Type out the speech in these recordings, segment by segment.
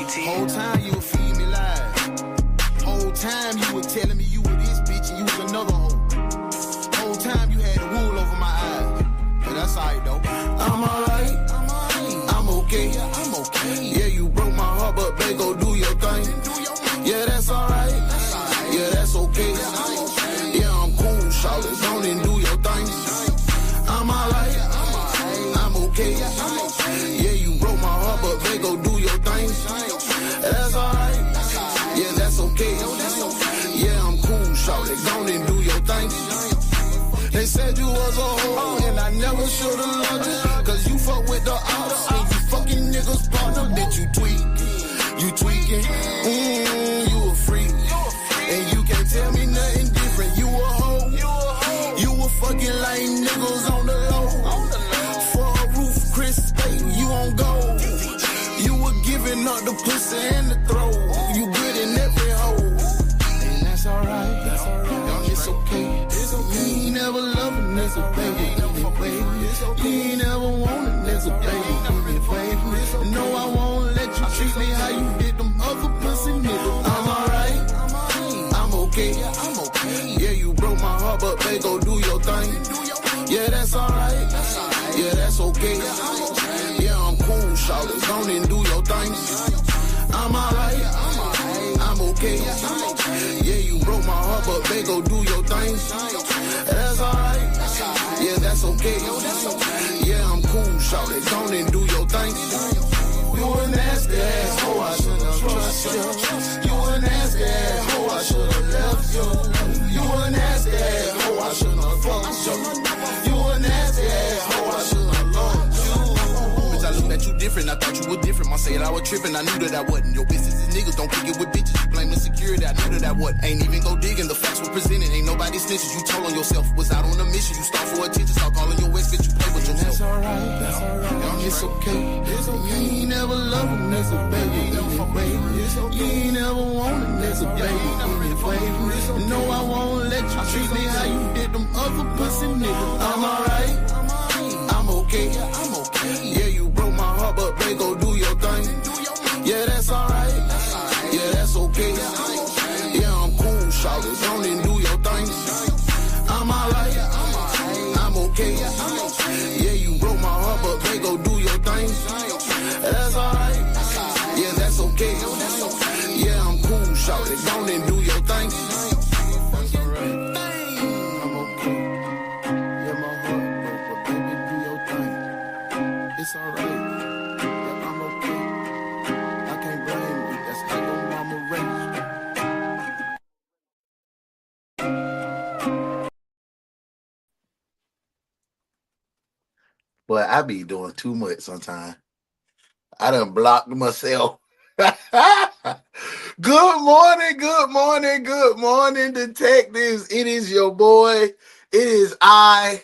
Whole time you would feed me lies. Whole time you were telling me you were this bitch and you was another hoe. Whole time you had the wool over my eyes. But that's alright though. I'm alright. I'm okay. I'm okay. Yeah, you broke my heart, but babe, go do your thing. Yeah, that's alright. Yeah, that's okay. Yeah, I'm cool, shawty. Don't and do your thing. I'm alright. I'm okay. Yeah, you broke my heart, but babe, go do your thing. That's alright. Yeah, that's okay. Yeah, I'm cool, shawty. Don't and do your thing. They said you was a hoe, and I never should've loved you. Cause you fuck with the ops, and you fucking niggas partner. That you tweaking, you a freak. And you can't tell me nothing different, you a hoe. You a fucking lame niggas on the low. For a roof, Chris, baby, you on gold. You were giving up the pussy and the throw. You good in every hole. And that's alright, it's okay. You ain't never loved a nigga, baby, anyway. You ain't never wanted a nigga, baby, anyway. No, I won't let you treat me how you did them other pussy niggas. I'm alright, I'm okay. Yeah, you broke my heart, but babe, go do your thing. Yeah, that's alright. Yeah, that's okay. Yeah, I'm cool, shawty. Don't and do your thing. I'm alright. I'm okay. Yeah, you broke my heart, but babe, go do your thing. That's alright. Yeah, that's okay. Yeah, I'm cool, shawty. Don't and do your thing. You a nasty ass hoe, I should've trusted you. You a nasty ass hoe, I should've left you. You a nasty ass hoe, I should've fucked you. You a nasty ass hoe, I should've loved you. Bitch, I looked at you different, I thought you were different. My said I was tripping, I knew that I wasn't. Your business is niggas, don't kick it with bitches. You blame insecurity, I knew that I wasn't. Ain't even go digging, the facts were presented. Ain't nobody snitches, you told on yourself. Was out on a mission, you start for attention. Start calling your ex, bitch, you play with yourself. That's alright, it's okay. You ain't never loved a nigga, baby, anyway. You ain't never wanted a nigga, baby, anyway. No, I won't let you treat me how you did them other pussy niggas. I'm alright, I'm okay. Yeah, you broke my heart, but babe, go do your thing. Yeah, that's alright. Yeah, that's okay. Yeah, I'm cool, shawty. Don't and do your thing. I'm alright. I'm okay. Yeah, you broke my heart, but babe, go do your thing. That's alright. Yeah, that's okay. Yeah, I'm cool, shawty. Don't and do your thing. That's alright. I'm okay. Yeah, my heart broke, but baby, do your thing. It's alright. Yeah, I'm okay. I can't blame you. That's how your mama raised you. But I be doing too much sometimes. I done blocked myself. Good morning, detectives. It is your boy. It is I,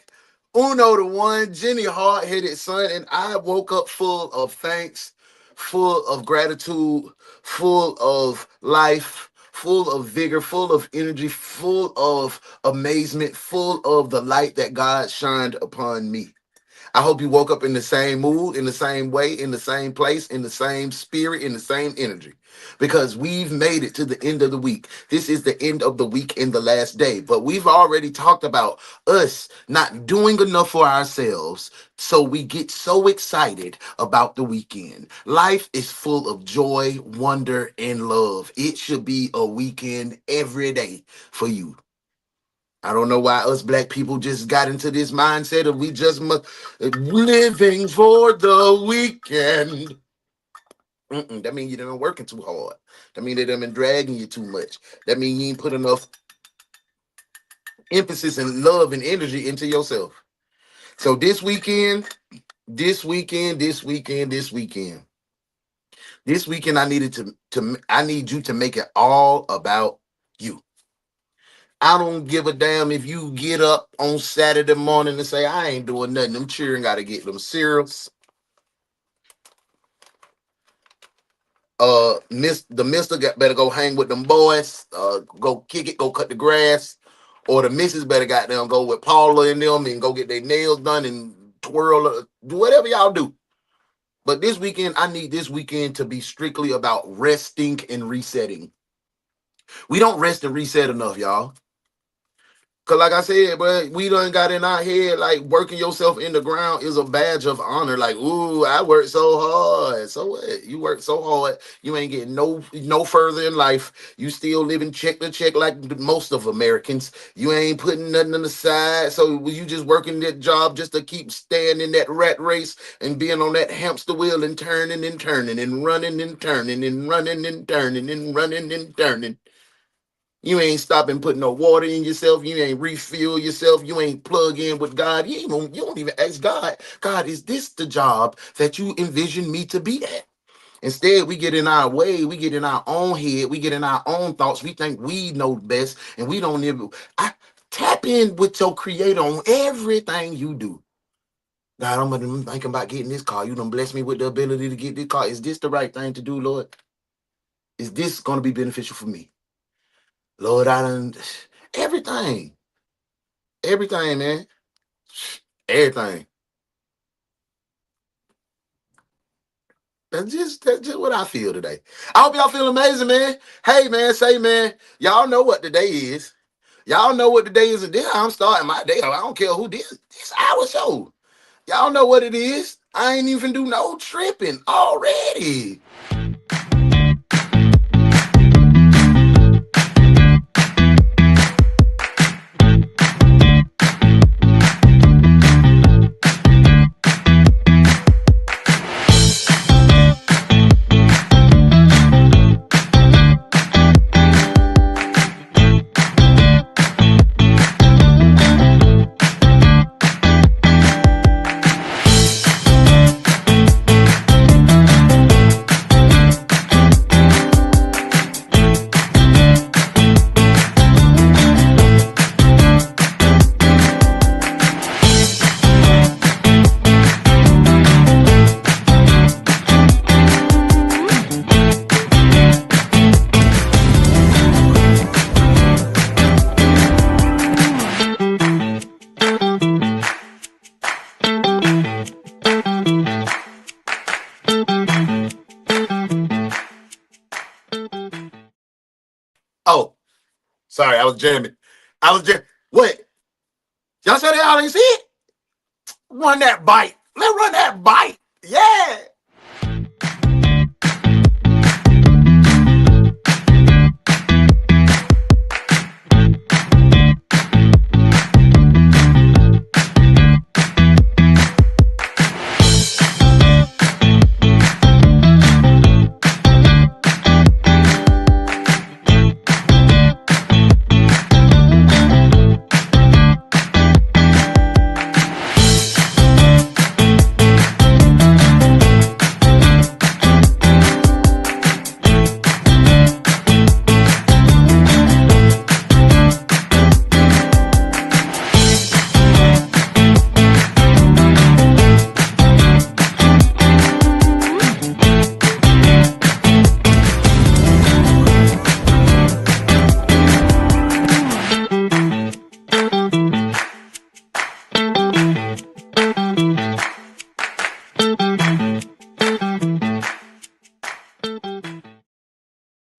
UnoDaOne, Jenny Hard-Headed Son, and I woke up full of thanks, full of gratitude, full of life, full of vigor, full of energy, full of amazement, full of the light that God shined upon me. I hope you woke up in the same mood, in the same way, in the same place, in the same spirit, in the same energy. Because we've made it to the end of the week. This is the end of the week and the last day. But we've already talked about us not doing enough for ourselves. So we get so excited about the weekend. Life is full of joy, wonder, and love. It should be a weekend every day for you. I don't know why us black people just got into this mindset of we just must living for the weekend. That means you done working too hard. That means they done been dragging you too much. That means you ain't put enough emphasis and love and energy into yourself. So this weekend, I need you to make it all about you. I don't give a damn if you get up on Saturday morning and say, I ain't doing nothing. Them children got to get them cereals. The mister better go hang with them boys, go kick it, go cut the grass. Or the missus better goddamn go with Paula and them and go get their nails done and twirl, do whatever y'all do. But this weekend, I need this weekend to be strictly about resting and resetting. We don't rest and reset enough, y'all. Cause like I said, but we done got in our head like working yourself in the ground is a badge of honor. Like, ooh, I worked so hard. So what? You worked so hard, you ain't getting no further in life. You still living check to check like most of Americans. You ain't putting nothing on the side. So you just working that job just to keep staying in that rat race and being on that hamster wheel and turning and turning and running and turning and running and turning and running and turning. You ain't stopping putting no water in yourself. You ain't refill yourself. You ain't plug in with God. You don't even ask God, God, is this the job that you envision me to be at? Instead, we get in our way. We get in our own head. We get in our own thoughts. We think we know best, and we don't even. Tap in with your creator on everything you do. God, I'm thinking about getting this car. You done bless me with the ability to get this car. Is this the right thing to do, Lord? Is this going to be beneficial for me? Lord, I done everything. Everything, man. Everything. That's just what I feel today. I hope y'all feel amazing, man. Hey, man, say, man, y'all know what today is. Y'all know what today is. And then I'm starting my day. I don't care who this hour show. Y'all know what it is. I ain't even do no tripping already. Oh, sorry, I was jamming. I was just what? Y'all said y'all ain't see it? Run that bite. Let's run that bite. Yeah.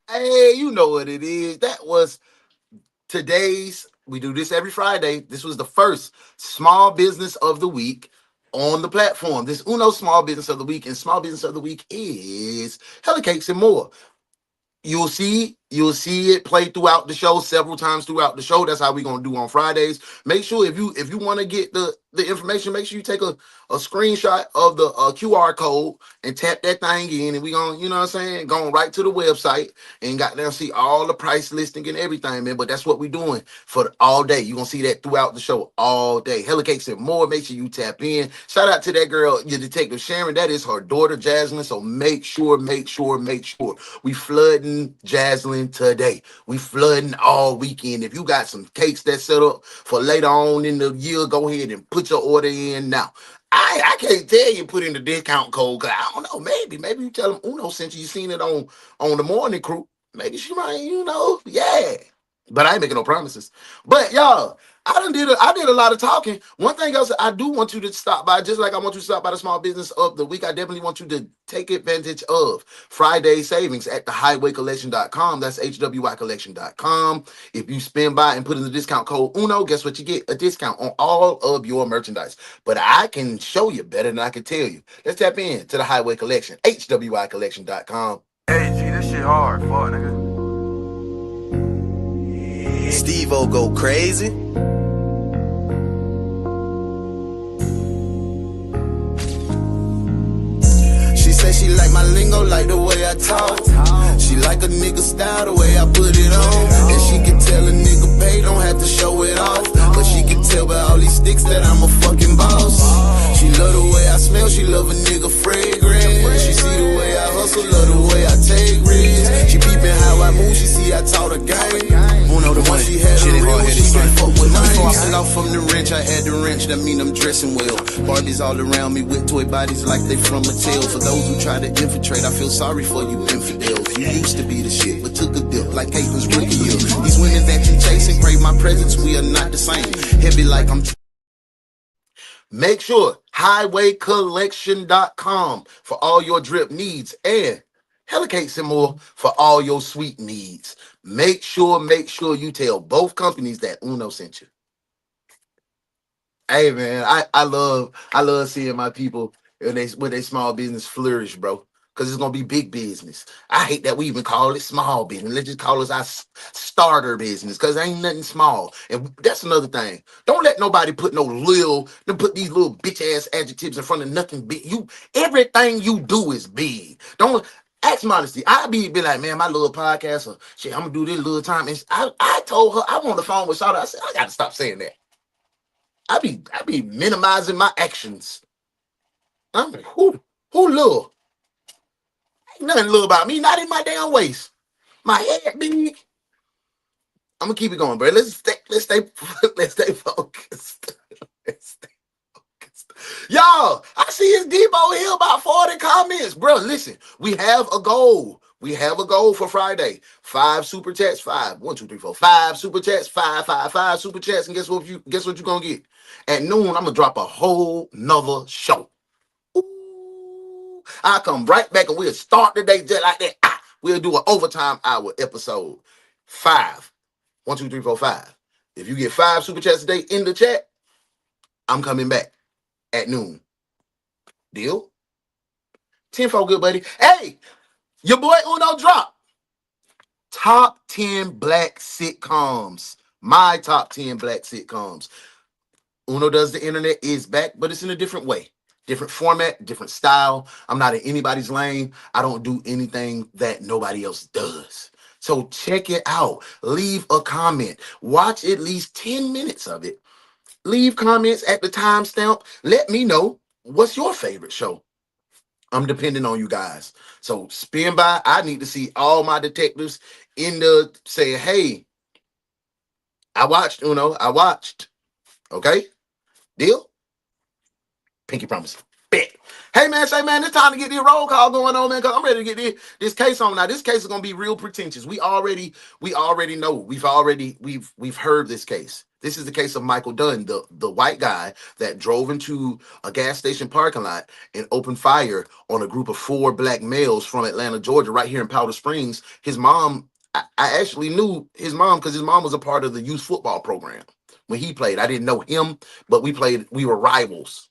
Hey, you know what it is. That was today's. We do this every Friday. This was the first small business of the week on the platform. This Uno small business of the week, and small business of the week is Hella Cakes and More. You'll see it play throughout the show several times throughout the show. That's how we're gonna do on Fridays. Make sure if you want to get the information, make sure you take a screenshot of the QR code and tap that thing in, and we gonna, you know what I'm saying, going right to the website and got there see all the price listing and everything, man. But that's what we're doing for all day. You're gonna see that throughout the show all day. Hella Cakes and More. Make sure you tap in. Shout out to that girl, your detective Sharon. That is her daughter Jasmine. So make sure we flooding Jaslyn today. We flooding all weekend. If you got some cakes that set up for later on in the year, go ahead and put your order in now. I can't tell you put in the discount code because I don't know. Maybe you tell them Uno since you seen it on the morning crew. Maybe she might, yeah. But I ain't making no promises. But y'all, I did a lot of talking. One thing else, I do want you to stop by, just like I want you to stop by the small business of the week. I definitely want you to take advantage of Friday savings at thehighwaycollection.com. That's HWYcollection.com. If you spend by and put in the discount code UNO, guess what? You get a discount on all of your merchandise. But I can show you better than I can tell you. Let's tap in to the Highway Collection, HWYcollection.com. Hey, G, this shit hard. Fuck, nigga. Steve-O go crazy. She say she like my lingo, like the way I talk. She like a nigga style, the way I put it on. And she can tell a nigga pay, don't have to show it off. But she can tell by all these sticks that I'm a fucking boss. She love the way I smell, she love a nigga fragrant. She see the way I hustle, love the way I take risks. She peeping how I move, she see I taught her game. UnoDaOne, She had shit a ain't real, hard she headed, can son. fuck with Before I mine. fell off from the wrench, I had the wrench, that mean I'm dressing well. Barbies all around me with toy bodies like they from Mattel. For those who try to infiltrate, I feel sorry for you infidels. You used to be the shit, but took a dip like Caitlin's rookie year. These women that you chasing crave my presence, we are not the same. Heavy like I'm Make sure highwaycollection.com for all your drip needs and Helicates and more for all your sweet needs. Make sure you tell both companies that Uno sent you. Hey man, I love seeing my people when they small business flourish, bro. Because it's gonna be big business. I hate that we even call it small business. Let's just call it our starter business, because ain't nothing small. And that's another thing. Don't let nobody put put these little bitch ass adjectives in front of nothing big. Everything you do is big. Don't ask modesty. I be like, man, my little podcast, or shit, I'm gonna do this little time. And I told her, I was on the phone with Shawty. I said, I gotta stop saying that. I be minimizing my actions. I'm like, who little? Ain't nothing little about me, not in my damn waist. My head big. I'm gonna keep it going, bro. Let's stay focused. Let's stay focused. Y'all, I see his Debo here about 40 comments. Bro, listen, we have a goal. We have a goal for Friday. 5 super chats, 5. 1, 2, 3, 4, 5 super chats, 5 super chats. And guess what you're gonna get? At noon, I'm gonna drop a whole nother show. Ooh, I'll come right back and we'll start the day just like that. We'll do an overtime hour episode. 5. 1, 2, 3, 4, 5. If you get 5 super chats a day in the chat, I'm coming back at noon. Deal? 10-4, good buddy. Hey, your boy Uno drop top 10 black sitcoms. My top 10 black sitcoms. Uno Does the Internet is back, but it's in a different way. Different format, different style. I'm not in anybody's lane. I don't do anything that nobody else does. So check it out. Leave a comment. Watch at least 10 minutes of it. Leave comments at the timestamp. Let me know what's your favorite show. I'm depending on you guys. So spin by. I need to see all my detectives in the saying, hey, I watched Uno. I watched. Okay? Deal? Pinky promise. Bet. Hey man, say man, it's time to get this roll call going on, man, because I'm ready to get this case on. Now, this case is gonna be real pretentious. We already know. We've heard this case. This is the case of Michael Dunn, the white guy that drove into a gas station parking lot and opened fire on a group of 4 black males from Atlanta, Georgia, right here in Powder Springs. His mom, I actually knew his mom because his mom was a part of the youth football program when he played. I didn't know him, but we were rivals.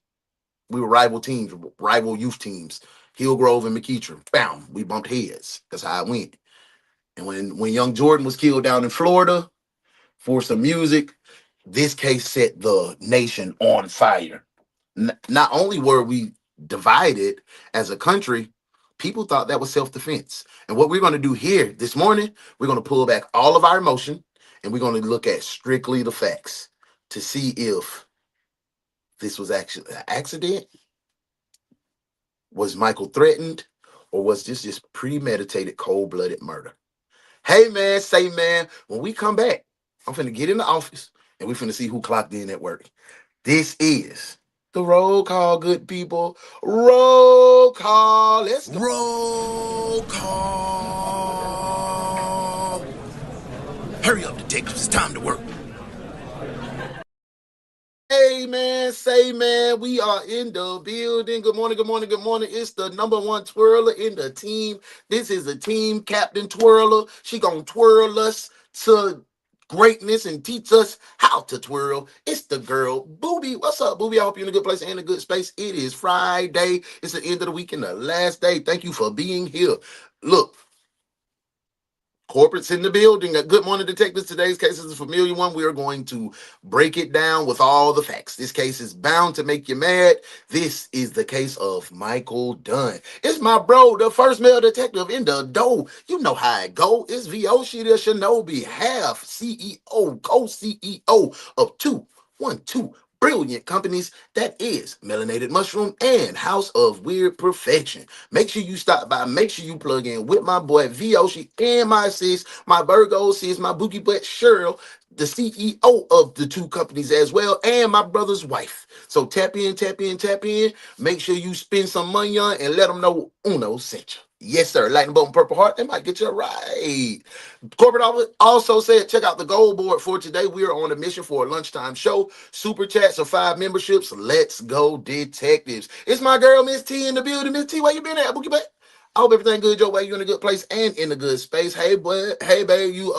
We were rival teams, rival youth teams. Hillgrove and McEachern. Bam, we bumped heads. That's how it went. And when young Jordan was killed down in Florida for some music, this case set the nation on fire. Not only were we divided as a country, people thought that was self-defense. And what we're going to do here this morning, we're going to pull back all of our emotion and we're going to look at strictly the facts to see if this was actually an accident. Was Michael threatened? Or was this just premeditated, cold-blooded murder? Hey, man, say, man, when we come back, I'm finna get in the office and we finna see who clocked in at work. This is the roll call, good people. Roll call. Let's go. roll call. Hurry up, detectives. It's time to work. Hey man, say man, we are in the building. Good morning, good morning, good morning. It's the number one twirler in the team. This is a team captain twirler. She gonna twirl us to greatness and teach us how to twirl. It's the girl, Booby. What's up, Booby? I hope you're in a good place and a good space. It is Friday. It's the end of the week and the last day. Thank you for being here. Look, corporates in the building. Good morning, detectives. Today's case is a familiar one. We are going to break it down with all the facts. This case is bound to make you mad. This is the case of Michael Dunn. It's my bro, the first male detective in the dough. You know how it go. It's VO, she the Shinobi, half CEO, co-CEO of 212 brilliant companies, that is Melanated Mushroom and House of Weird Perfection. Make sure you stop by. Make sure you plug in with my boy Voshi and my sis, my Virgo sis, my boogie butt Cheryl, the CEO of the two companies as well, and my brother's wife. So tap in, tap in, tap in. Make sure you spend some money on and let them know Uno sent you. Yes, sir. Lightning bolt and purple heart. They might get you right. Corporate office also said, check out the goal board for today. We are on a mission for a lunchtime show. Super chats or 5 memberships. Let's go, detectives. It's my girl, Miss T, in the building. Miss T, where you been at, Boogie Back? I hope everything good your way. You in a good place and in a good space. Hey, boy. Hey, babe. You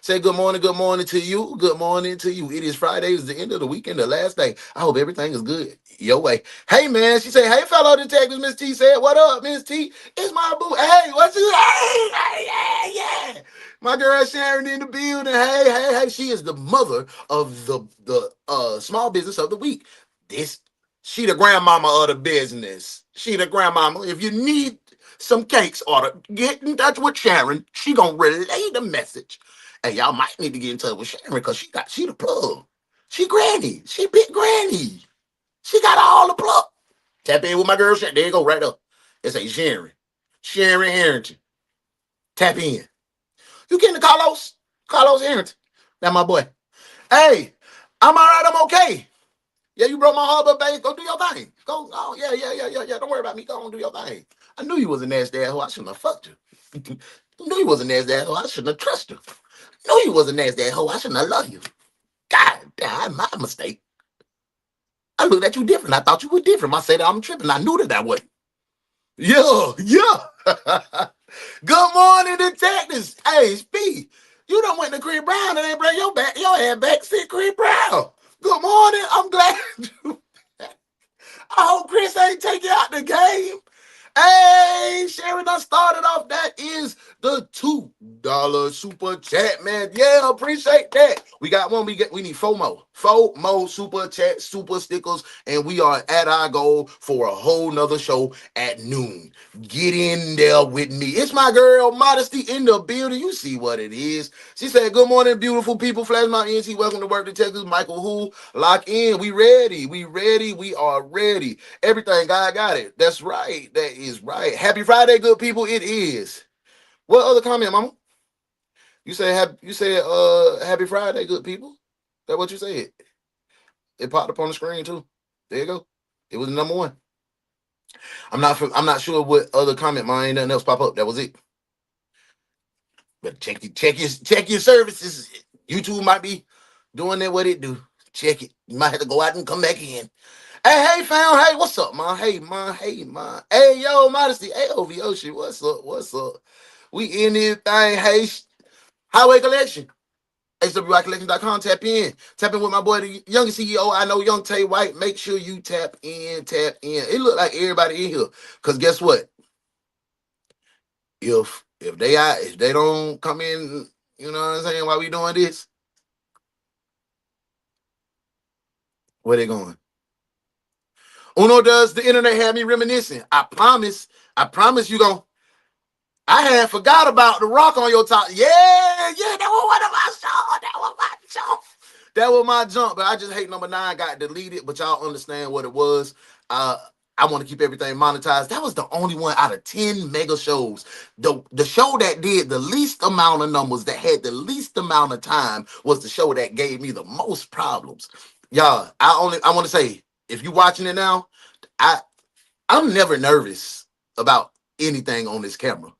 say good morning to you. Good morning to you. It is Friday. It's the end of the weekend, the last day. I hope everything is good your way. Hey, man. She said, hey, fellow detectives. Miss T said, what up, Miss T? It's my boo. Hey, what's it? Hey, yeah. My girl Sharon in the building. Hey. She is the mother of the small business of the week. She the grandmama of the business. She the grandmama. If you need some cakes or to get in touch with Sharon, she gonna relay the message. And y'all might need to get in touch with Sharon because she the plug. She granny. She big granny. She got all the plug. Tap in with my girl Sharon. There you go, right up. It's a Sharon. Sharon Harrington. Tap in. You getting the Carlos? Carlos Harrington. That's my boy. Hey, I'm all right. I'm okay. Yeah, you broke my heart, but babe, go do your thing. Go, oh, yeah. Don't worry about me. Go on, do your thing. I knew you was a nasty asshole. I shouldn't have fucked you. I knew you was a nasty asshole. I shouldn't have trusted you. I knew you was a nasty asshole. I shouldn't have loved you. God damn, my mistake. I looked at you different. I thought you were different. I said I'm tripping. I knew that way. Yeah. Good morning, detectives. Hey, Speed, you done went to Chris Brown and they bring your head back. See Chris Brown. Good morning. I'm glad you. I hope Chris ain't take you out the game. Hey, Sharon done started off. That is the $2 super chat, man. Yeah, appreciate that. We got one. We need 4 more. 4 more super chat, super stickers, and we are at our goal for a whole nother show at noon. Get in there with me. It's my girl Modesty in the building. You see what it is. She said, good morning, beautiful people. Flash my NT. Welcome to work, detectives. Michael Who. Lock in. We ready. We are ready. Everything, God got it. That's right. That is right. Happy Friday, good people. It is. What other comment, mama? You said happy Friday, good people. That's what you said. It popped up on the screen too. There you go. It was number 1. I'm not sure what other comment, mine. Ain't nothing else pop up. That was it. But check your services. YouTube might be doing that what it do. Check it. You might have to go out and come back in. Hey, fam. Hey, what's up, man? Hey, man. Hey, yo, Modesty. Hey, OVO shit. What's up? We in this thing. Hey, Highway Collection. HWIcollection.com. Tap in. Tap in with my boy, the youngest CEO I know, Young Tay White. Make sure you tap in. It look like everybody in here. Because guess what? If they don't come in, you know what I'm saying, while we doing this, where they going? Uno does the internet have me reminiscing. I promise you gon' I had forgot about the rock on your top. Yeah, that was one of my songs. That was my jump, but I just hate number 9 got deleted, but y'all understand what it was. I want to keep everything monetized. That was the only one out of 10 mega shows. The show that did the least amount of numbers, that had the least amount of time, was the show that gave me the most problems. Y'all, I want to say, if you watching it now, I'm never nervous about anything on this camera.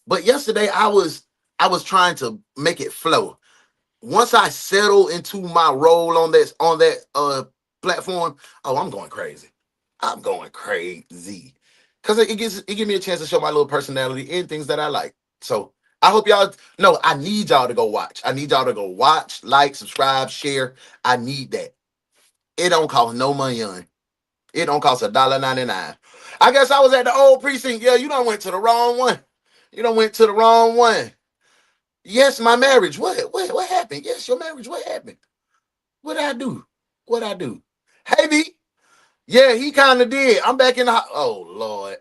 But yesterday I was I was trying to make it flow. Once I settle into my role on that platform, oh, I'm going crazy. I'm going crazy. Because it gives me a chance to show my little personality and things that I like. So I hope y'all know I need y'all to go watch. I need y'all to go watch, like, subscribe, share. I need that. It don't cost no money on. It don't cost $1.99. I guess I was at the old precinct. Yeah, you done went to the wrong one. You done went to the wrong one. Yes, my marriage. What happened? Yes, your marriage. What happened? What did I do? What I do? Hey, B. Yeah, he kind of did. I'm back in the oh, Lord.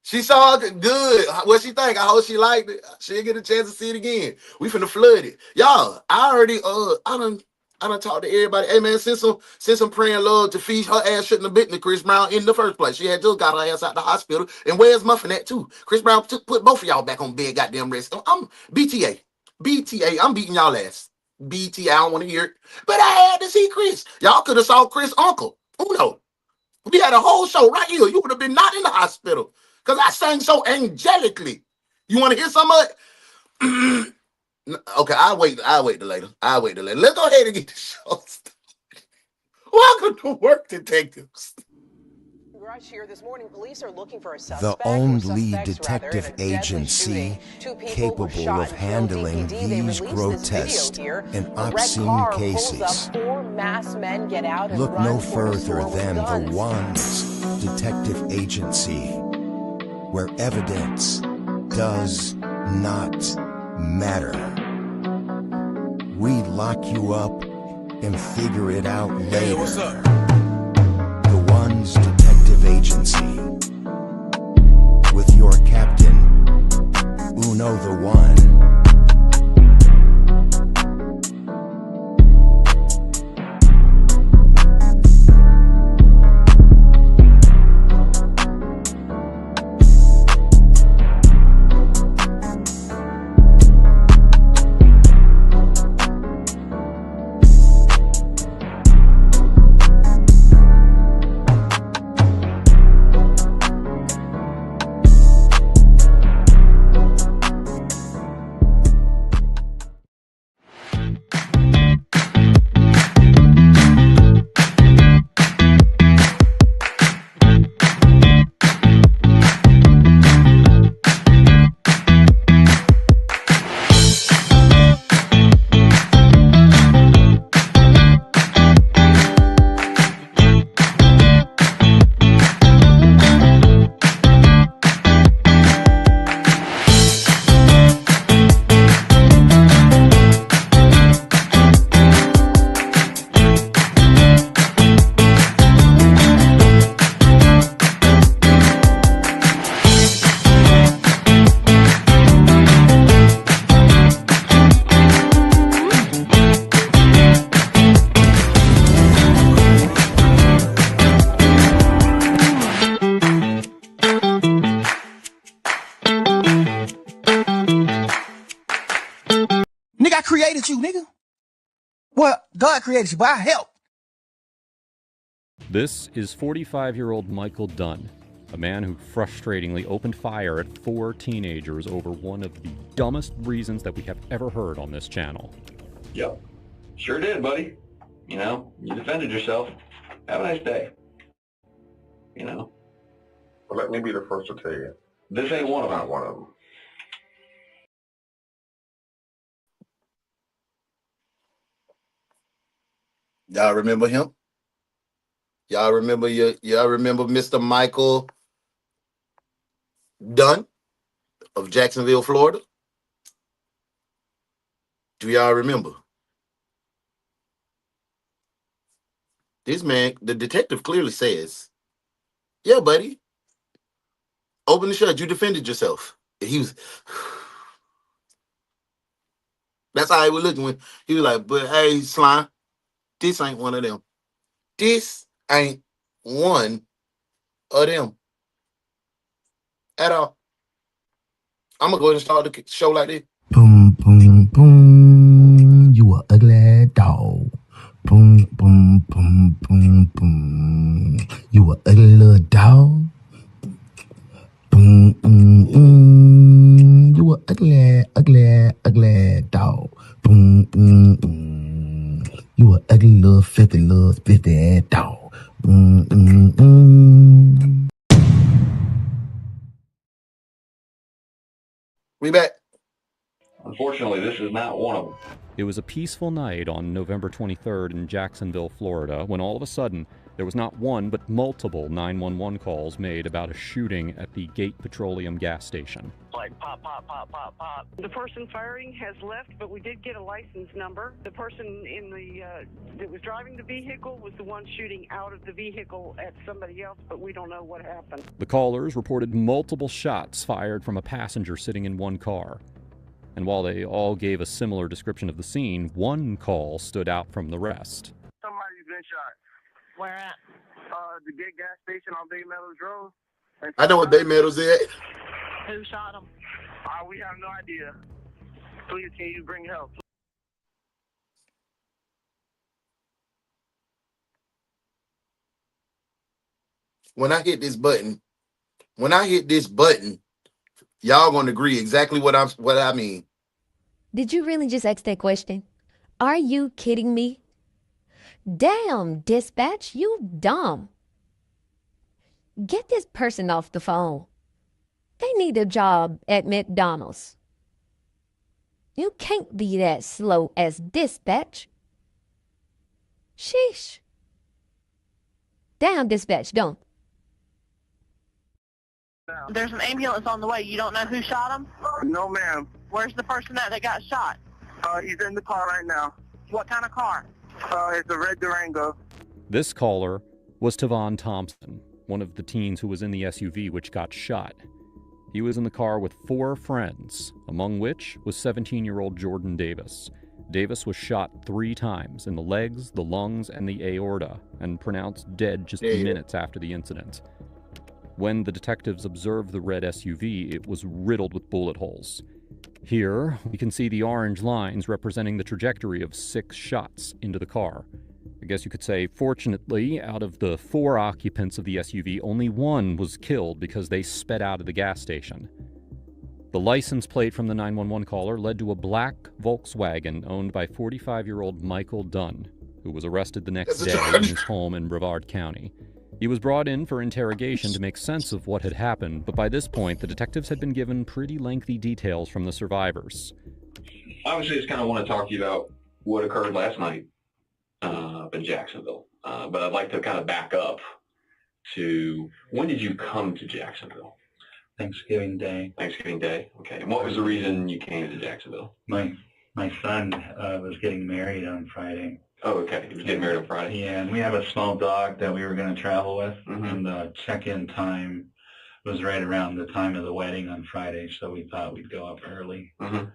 She saw it good. What she think? I hope she liked it. She'll get a chance to see it again. We finna flood it. Y'all, I done talked to everybody. Hey man, send some praying love to feed her ass shouldn't have been to Chris Brown in the first place. She had just got her ass out the hospital. And where's Muffin at too? Chris Brown put both of y'all back on bed, goddamn rest. I'm BTA. BTA. I'm beating y'all ass. BTA, I don't want to hear it. But I had to see Chris. Y'all could have saw Chris' uncle. Uno. We had a whole show right here. You would have been not in the hospital. Because I sang so angelically. You want to hear some of it? Okay, I'll wait till later. Let's go ahead and get the show started. Welcome to Work Detectives. Here this morning, police are looking for a the only detective agency capable of handling these grotesque and obscene cases. Look no further than DaOne's detective agency, where evidence does not matter. We lock you up and figure it out later. Hey, what's up? DaOne's detective agency, with your captain, UnoDaOne. Nigga, I created you, nigga. Well, God created you, but I helped. This is 45-year-old Michael Dunn, a man who frustratingly opened fire at 4 teenagers over one of the dumbest reasons that we have ever heard on this channel. Yep, sure did, buddy. You know, you defended yourself. Have a nice day. You know. Well, let me be the first to tell you. This ain't one of them. Not one of them. Y'all remember him? Y'all remember Mr. Michael Dunn of Jacksonville, Florida? Do y'all remember? This man, the detective clearly says, yeah, buddy, open the shut. You defended yourself. And he was, that's how he was looking when he was like, but hey, Slime, this ain't one of them. This ain't one of them at all. I'm gonna go ahead and start the show like this. Boom, boom, boom. You a ugly dog. Boom, boom, boom, boom, boom. You a ugly little dog. Boom, boom, boom. You a ugly We back. Unfortunately, this is not one of them. It was a peaceful night on November 23rd in Jacksonville, Florida, when all of a sudden there was not one but multiple 911 calls made about a shooting at the Gate Petroleum gas station. Like pop, pop, pop, pop, pop. The person firing has left, but we did get a license number. The person in that was driving the vehicle was the one shooting out of the vehicle at somebody else, but we don't know what happened. The callers reported multiple shots fired from a passenger sitting in one car. And while they all gave a similar description of the scene, one call stood out from the rest. Somebody's been shot. Where at? The Gate gas station on Bay Meadows Road. I know what Bay Meadows is. Who shot him? We have no idea. Please, can you bring help? When I hit this button, y'all gonna agree exactly what I mean. Did you really just ask that question? Are you kidding me? Damn, dispatch, you dumb. Get this person off the phone. They need a job at McDonald's. You can't be that slow as dispatch. Sheesh. Damn, dispatch, don't. There's an ambulance on the way. You don't know who shot him? No, ma'am. Where's the person that got shot? He's in the car right now. What kind of car? It's a red Durango. This caller was Tavon Thompson, one of the teens who was in the SUV which got shot. He was in the car with 4 friends, among which was 17-year-old Jordan Davis. Davis was shot 3 times in the legs, the lungs, and the aorta, and pronounced dead just minutes after the incident. When the detectives observed the red SUV, it was riddled with bullet holes. Here, we can see the orange lines representing the trajectory of 6 shots into the car. I guess you could say, fortunately, out of the 4 occupants of the SUV, only 1 was killed because they sped out of the gas station. The license plate from the 911 caller led to a black Volkswagen owned by 45-year-old Michael Dunn, who was arrested the next day in his home in Brevard County. He was brought in for interrogation to make sense of what had happened, but by this point, the detectives had been given pretty lengthy details from the survivors. Obviously, I just kind of want to talk to you about what occurred last night up in Jacksonville. But I'd like to kind of back up to, when did you come to Jacksonville? Thanksgiving Day. Thanksgiving Day, okay. And what was the reason you came to Jacksonville? My son was getting married on Friday. Oh, okay. He was getting married on Friday? Yeah, and we have a small dog that we were going to travel with, and the check-in time was right around the time of the wedding on Friday, so we thought we'd go up early on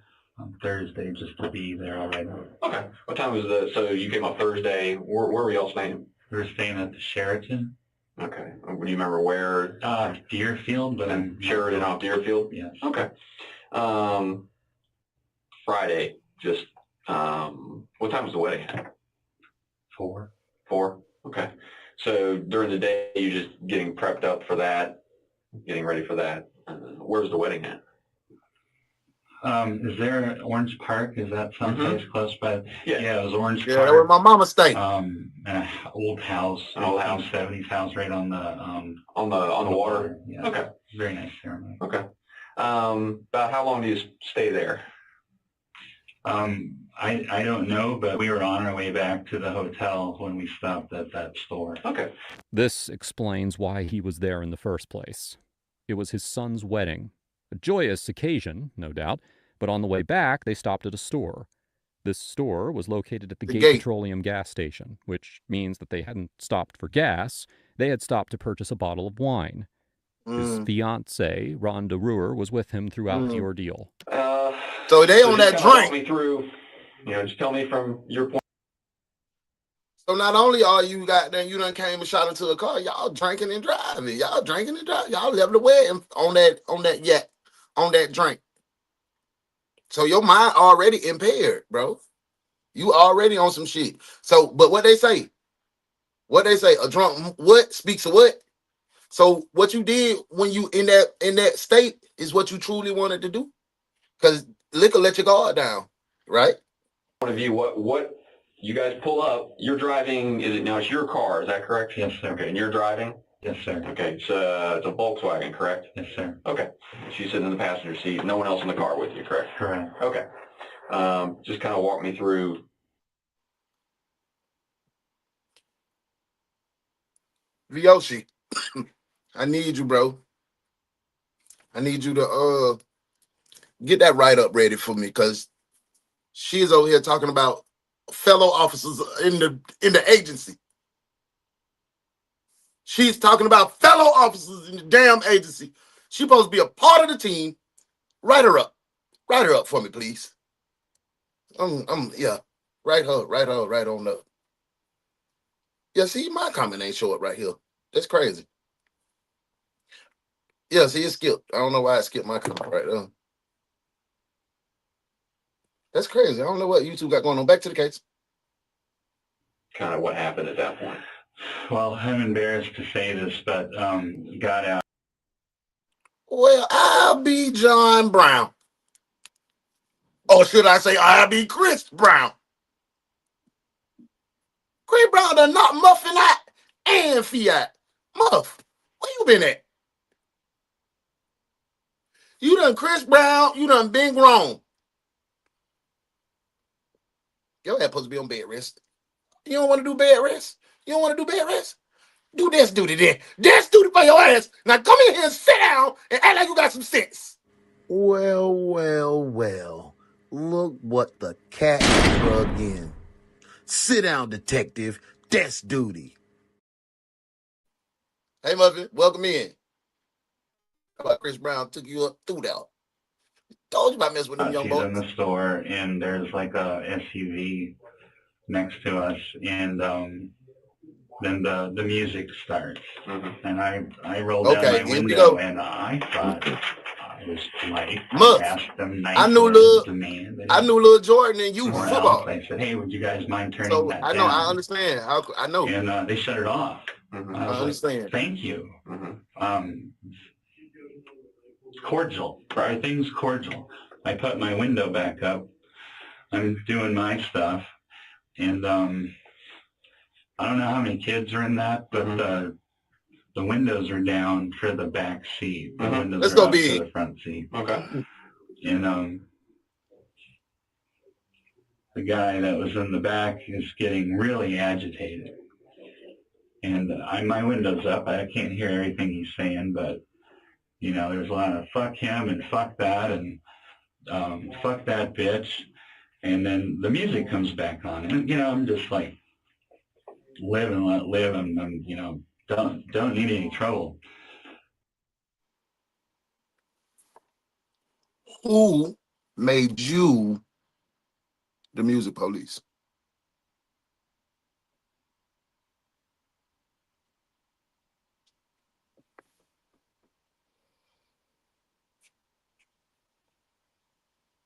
Thursday just to be there already. Okay. What time was so you came up Thursday. Where were y'all staying? We were staying at the Sheraton. Okay. Do you remember where? Deerfield, but Sheraton off Deerfield? Yes. Okay. Friday, just, what time was the wedding at? 4. 4? Okay. So during the day, you're just getting prepped up for that, getting ready for that. Where's the wedding at? Is there Orange Park? Is that someplace close by? Yeah, it was Orange Park. Yeah, where my mama stayed. An old house, an old house, 70s house, right on the water. Yeah. Okay. Very nice ceremony. Okay. About how long do you stay there? I don't know, but we were on our way back to the hotel when we stopped at that store. Okay. This explains why he was there in the first place. It was his son's wedding. A joyous occasion, no doubt, but on the way back, they stopped at a store. This store was located at the Gate Petroleum gas station, which means that they hadn't stopped for gas. They had stopped to purchase a bottle of wine. His fiancée, Rhonda Ruhr, was with him throughout the ordeal. So they on that drink. Me through, just tell me from your point. So not only are you goddamn, you done came and shot into a car, y'all drinking and driving. Y'all drinking and driving. Y'all left the wedding on that yacht, on that drink. So your mind already impaired, bro. You already on some shit. So, but what they say, a drunk what speaks of what? So what you did when you in that state is what you truly wanted to do, because liquor let your guard down, right? Point of view, what you guys pull up? You're driving. Is it now? It's your car. Is that correct? Yes, sir. Okay, and you're driving. Yes, sir. Okay, it's a Volkswagen, correct? Yes, sir. Okay. She's sitting in the passenger seat. No one else in the car with you, correct? Correct. Okay. Just kind of walk me through. Vyoshi, I need you, bro. I need you to get that write-up ready for me, because she's over here talking about fellow officers in the agency. She's talking about fellow officers in the damn agency. She's supposed to be a part of the team. Write her up. Write her up for me, please. Yeah. Write her on up. Yeah, see, my comment ain't show up right here. That's crazy. Yeah, see, it skipped. I don't know why it skipped my comment right there. That's crazy. I don't know what YouTube got going on. Back to the case. Kind of what happened at that point. Well, I'm embarrassed to say this, but got out. Well, I'll be John Brown. Or should I say I'll be Chris Brown? Chris Brown done knocked Muffin out and Fiat. Muff, where you been at? You done Chris Brown, you done been grown. Your ass supposed to be on bed rest. You don't want to do bed rest? You don't want to do bed rest? Do this duty then. This duty for your ass. Now come in here and sit down and act like you got some sense. Well, well, well. Look what the cat drug in. Sit down, detective. That's duty. Hey, Muffin, welcome in. How about Chris Brown took you up through that? Told you about messing with them young She's boys. in the store, and there's like a SUV next to us, and then the music starts, and I roll down my window, and I thought I was like, Muff, I asked them I knew little Jordan and you somewhere football. else. I said, hey, would you guys mind turning So that I know, down? I understand. I know. And they shut it off. I was understand. like, thank you. Cordial. Everything's cordial. I put my window back up. I'm doing my stuff, and I don't know how many kids are in that, but the windows are down for the back seat. The windows are up for the front seat. Okay. And the guy that was in the back is getting really agitated. And my window's up. I can't hear everything he's saying, but, you know, there's a lot of fuck him and fuck that and fuck that bitch. And then the music comes back on. And, you know, I'm just like, live and let live, and you know, don't need any trouble. Who made you the music police?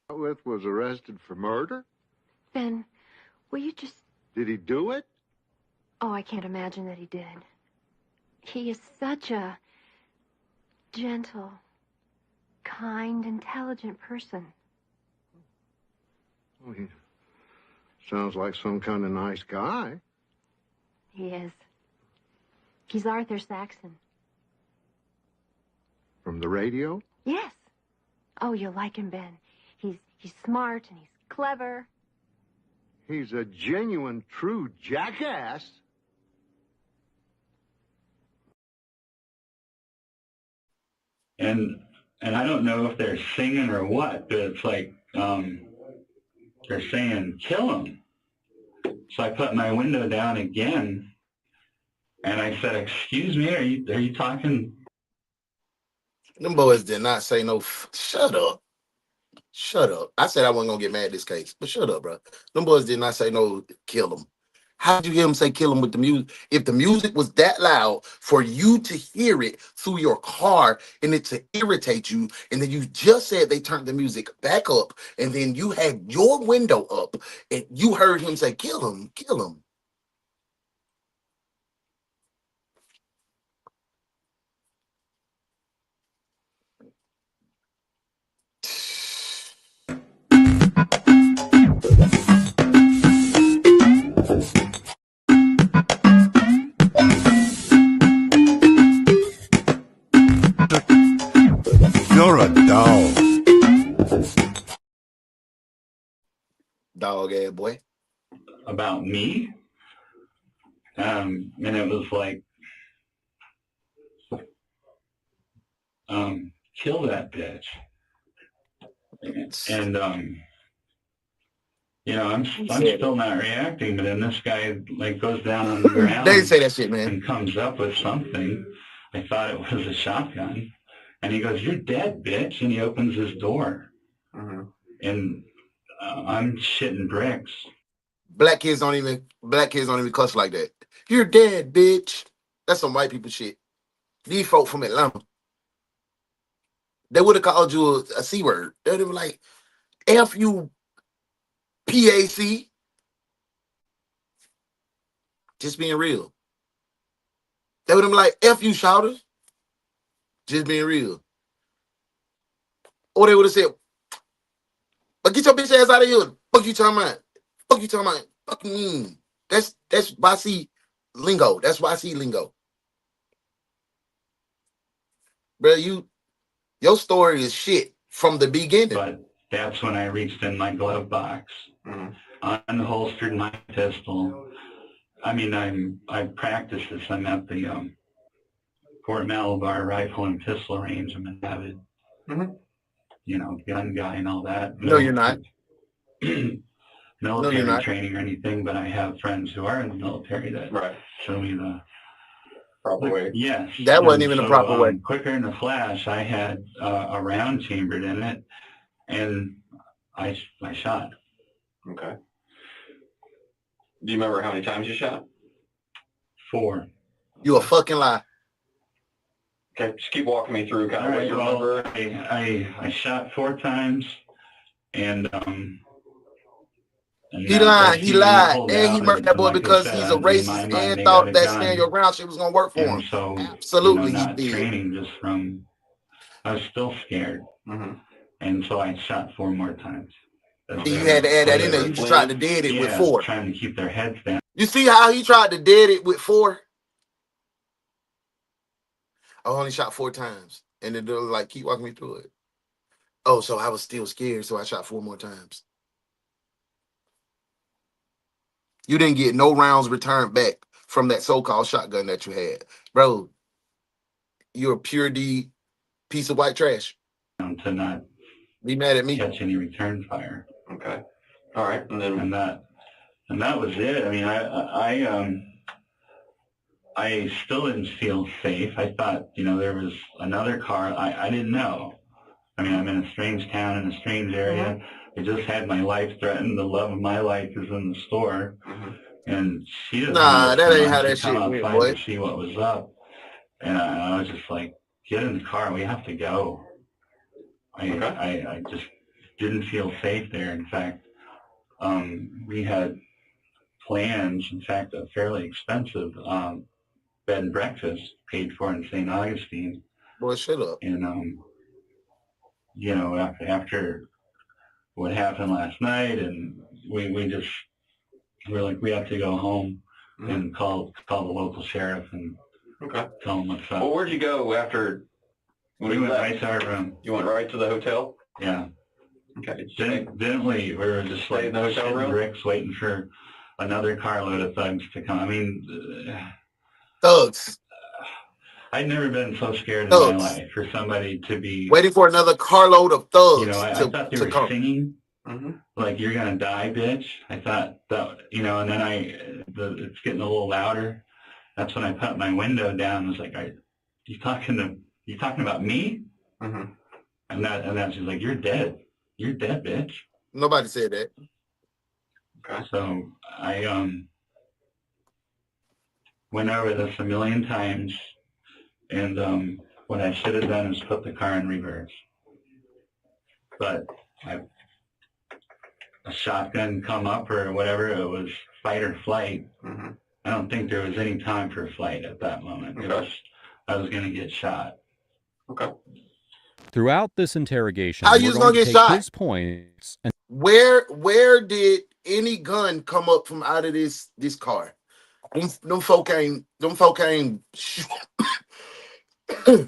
With was arrested for murder? Ben, will you just... Did he do it? Oh, I can't imagine that he did. He is such a gentle, kind, intelligent person. Well, he sounds like some kind of nice guy. He is. He's Arthur Saxon. From the radio? Yes. Oh, you'll like him, Ben. He's smart and he's clever. He's a genuine, true jackass. And I don't know if they're singing or what, but it's like they're saying, kill him. So I put my window down again, and I said, excuse me, are you talking? Them boys did not say no. Shut up. Shut up. I said I wasn't going to get mad at this case, but shut up, bro. Them boys did not say no, kill him. How did you hear him say kill him with the music? If the music was that loud for you to hear it through your car and it to irritate you, and then you just said they turned the music back up, and then you had your window up, and you heard him say, kill him, kill him. You're a dog. Dog ass boy. About me? And it was like, kill that bitch. And, you know, I'm still not reacting, but then this guy, like, goes down on the ground. They didn't say that shit, man. And comes up with something. I thought it was a shotgun. And he goes, "You're dead, bitch." And he opens his door. And I'm shitting bricks. Black kids don't even cuss like that. You're dead, bitch. That's some white people shit. These folk from Atlanta. They would have called you a C word. They would have been like, F you, PAC. Just being real. They would have been like, F you, shouters. Just being real. Or they would have said, but get your bitch ass out of here. Fuck you talking about. Fuck you talking about. Fuck you mean. That's YC lingo. That's YC lingo. Bro, your story is shit from the beginning. But that's when I reached in my glove box, unholstered my pistol. I mean, I practiced this. I'm at the Fort Malabar Rifle and Pistol Range. I'm an avid, you know, gun guy and all that. No, you're not. Military training or anything, but I have friends who are in the military that show me the proper way. Yes. That wasn't even the proper way. Quicker in the flash, I had a round chambered in it, and I shot. Okay. Do you remember how many times you shot? 4. You a fucking lie. Okay, just keep walking me through kind of what you remember. I shot 4 times, and he lied, and he murdered that boy because he's a racist and thought that stand your ground shit was gonna work for him. So, absolutely, you know, not he did. Training just from, I was still scared, and so I shot 4 more times. You had to add that in there. You just tried to dead it with 4. Trying to keep their heads down. You see how he tried to dead it with 4? I only shot 4 times, and then they're like, keep walking me through it. Oh, so I was still scared, so I shot 4 more times. You didn't get no rounds returned back from that so-called shotgun that you had. Bro, you're a pure D piece of white trash. To not be mad at me. Catch any return fire. Okay. All right. And then and that was it. I mean, I still didn't feel safe. I thought, you know, there was another car. I didn't know. I mean, I'm in a strange town, in a strange area. I just had my life threatened. The love of my life is in the store. And she doesn't know that ain't how that shit went, boy. To see what was up. And I was just like, get in the car. We have to go. I just didn't feel safe there. In fact, we had plans, in fact, a fairly expensive bed and breakfast paid for in St. Augustine. Boy, shut up. And, you know, after what happened last night, and we're like, we have to go home and call the local sheriff and tell them what's up. Well, where'd you go after? We went right to our room. You went right to the hotel? Yeah. Okay. Didn't leave. We were just like in the hotel room? bricks waiting for another carload of thugs to come. I mean, thugs. I'd never been so scared in my life for somebody to be waiting for another carload of thugs. You know, I thought they were singing, like, "You're gonna die, bitch." I thought that, you know, and then it's getting a little louder. That's when I put my window down. I was like, you talking about me? And that's just like, you're dead, bitch. Nobody said that. Okay. So I went over this a million times, and what I should have done is put the car in reverse. But a shotgun come up or whatever, it was fight or flight. I don't think there was any time for flight at that moment. I was going to get shot. Okay. Throughout this interrogation, how you was gonna get shot? His points and where did any gun come up from out of this car? Them folk ain't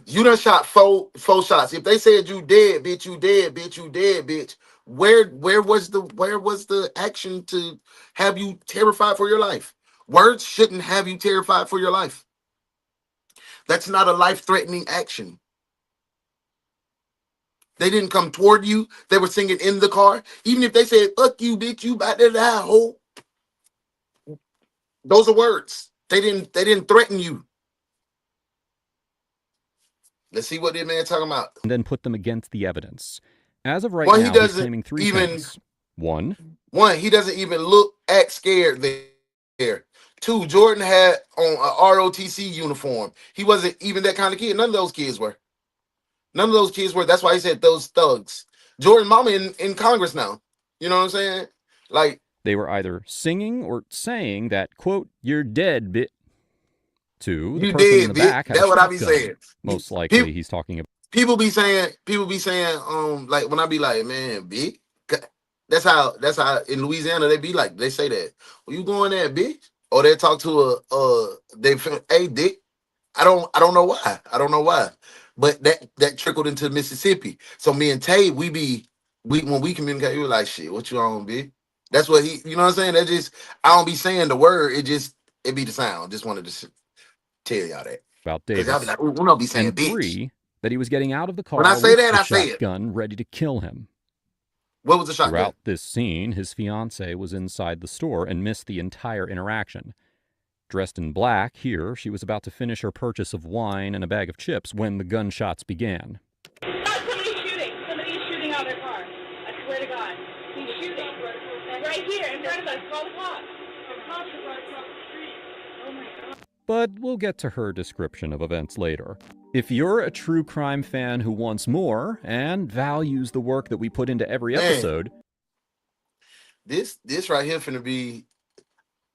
You done shot four shots. If they said you dead, bitch, you dead, bitch, you dead, bitch. Where was the action to have you terrified for your life? Words shouldn't have you terrified for your life. That's not a life-threatening action. They didn't come toward you. They were singing in the car. Even if they said, fuck you, bitch, you about to die, ho. Those are words. They didn't threaten you. Let's see what this man talking about. And then put them against the evidence. As of right now, he's claiming three things. One, he doesn't even act scared there. Two, Jordan had on a ROTC uniform. He wasn't even that kind of kid. None of those kids were. None of those kids were. That's why he said those thugs. Jordan mama in Congress now. You know what I'm saying? Like, they were either singing or saying that, quote, "You're dead, bit." Two, the person in the back had a shotgun. That's what I be saying. Most likely he's talking about. People be saying, like, when I be like, man, bitch. That's how in Louisiana they be like, they say that. Well, you going there, bitch? Or they talk to hey, dick. I don't know why. I don't know why. But that trickled into Mississippi. So me and Tay, when we communicate, we were like, shit, what you on, bitch? That's what you know what I'm saying? I don't be saying the word, it be the sound. Just wanted to tell y'all that. About Davis. I'll be like, we don't be saying and bitch. Three, that he was getting out of the car when I say that, with I say shotgun ready to kill him. What was the shotgun? Throughout this scene, his fiancée was inside the store and missed the entire interaction. Dressed in black, here, she was about to finish her purchase of wine and a bag of chips when the gunshots began. Somebody's shooting. Somebody's shooting out their car. I swear to God. He's shooting. Right here, in front of us. Call the cops. The cops are right across the street. Oh my God. But we'll get to her description of events later. If you're a true crime fan who wants more and values the work that we put into every episode... This right here finna be...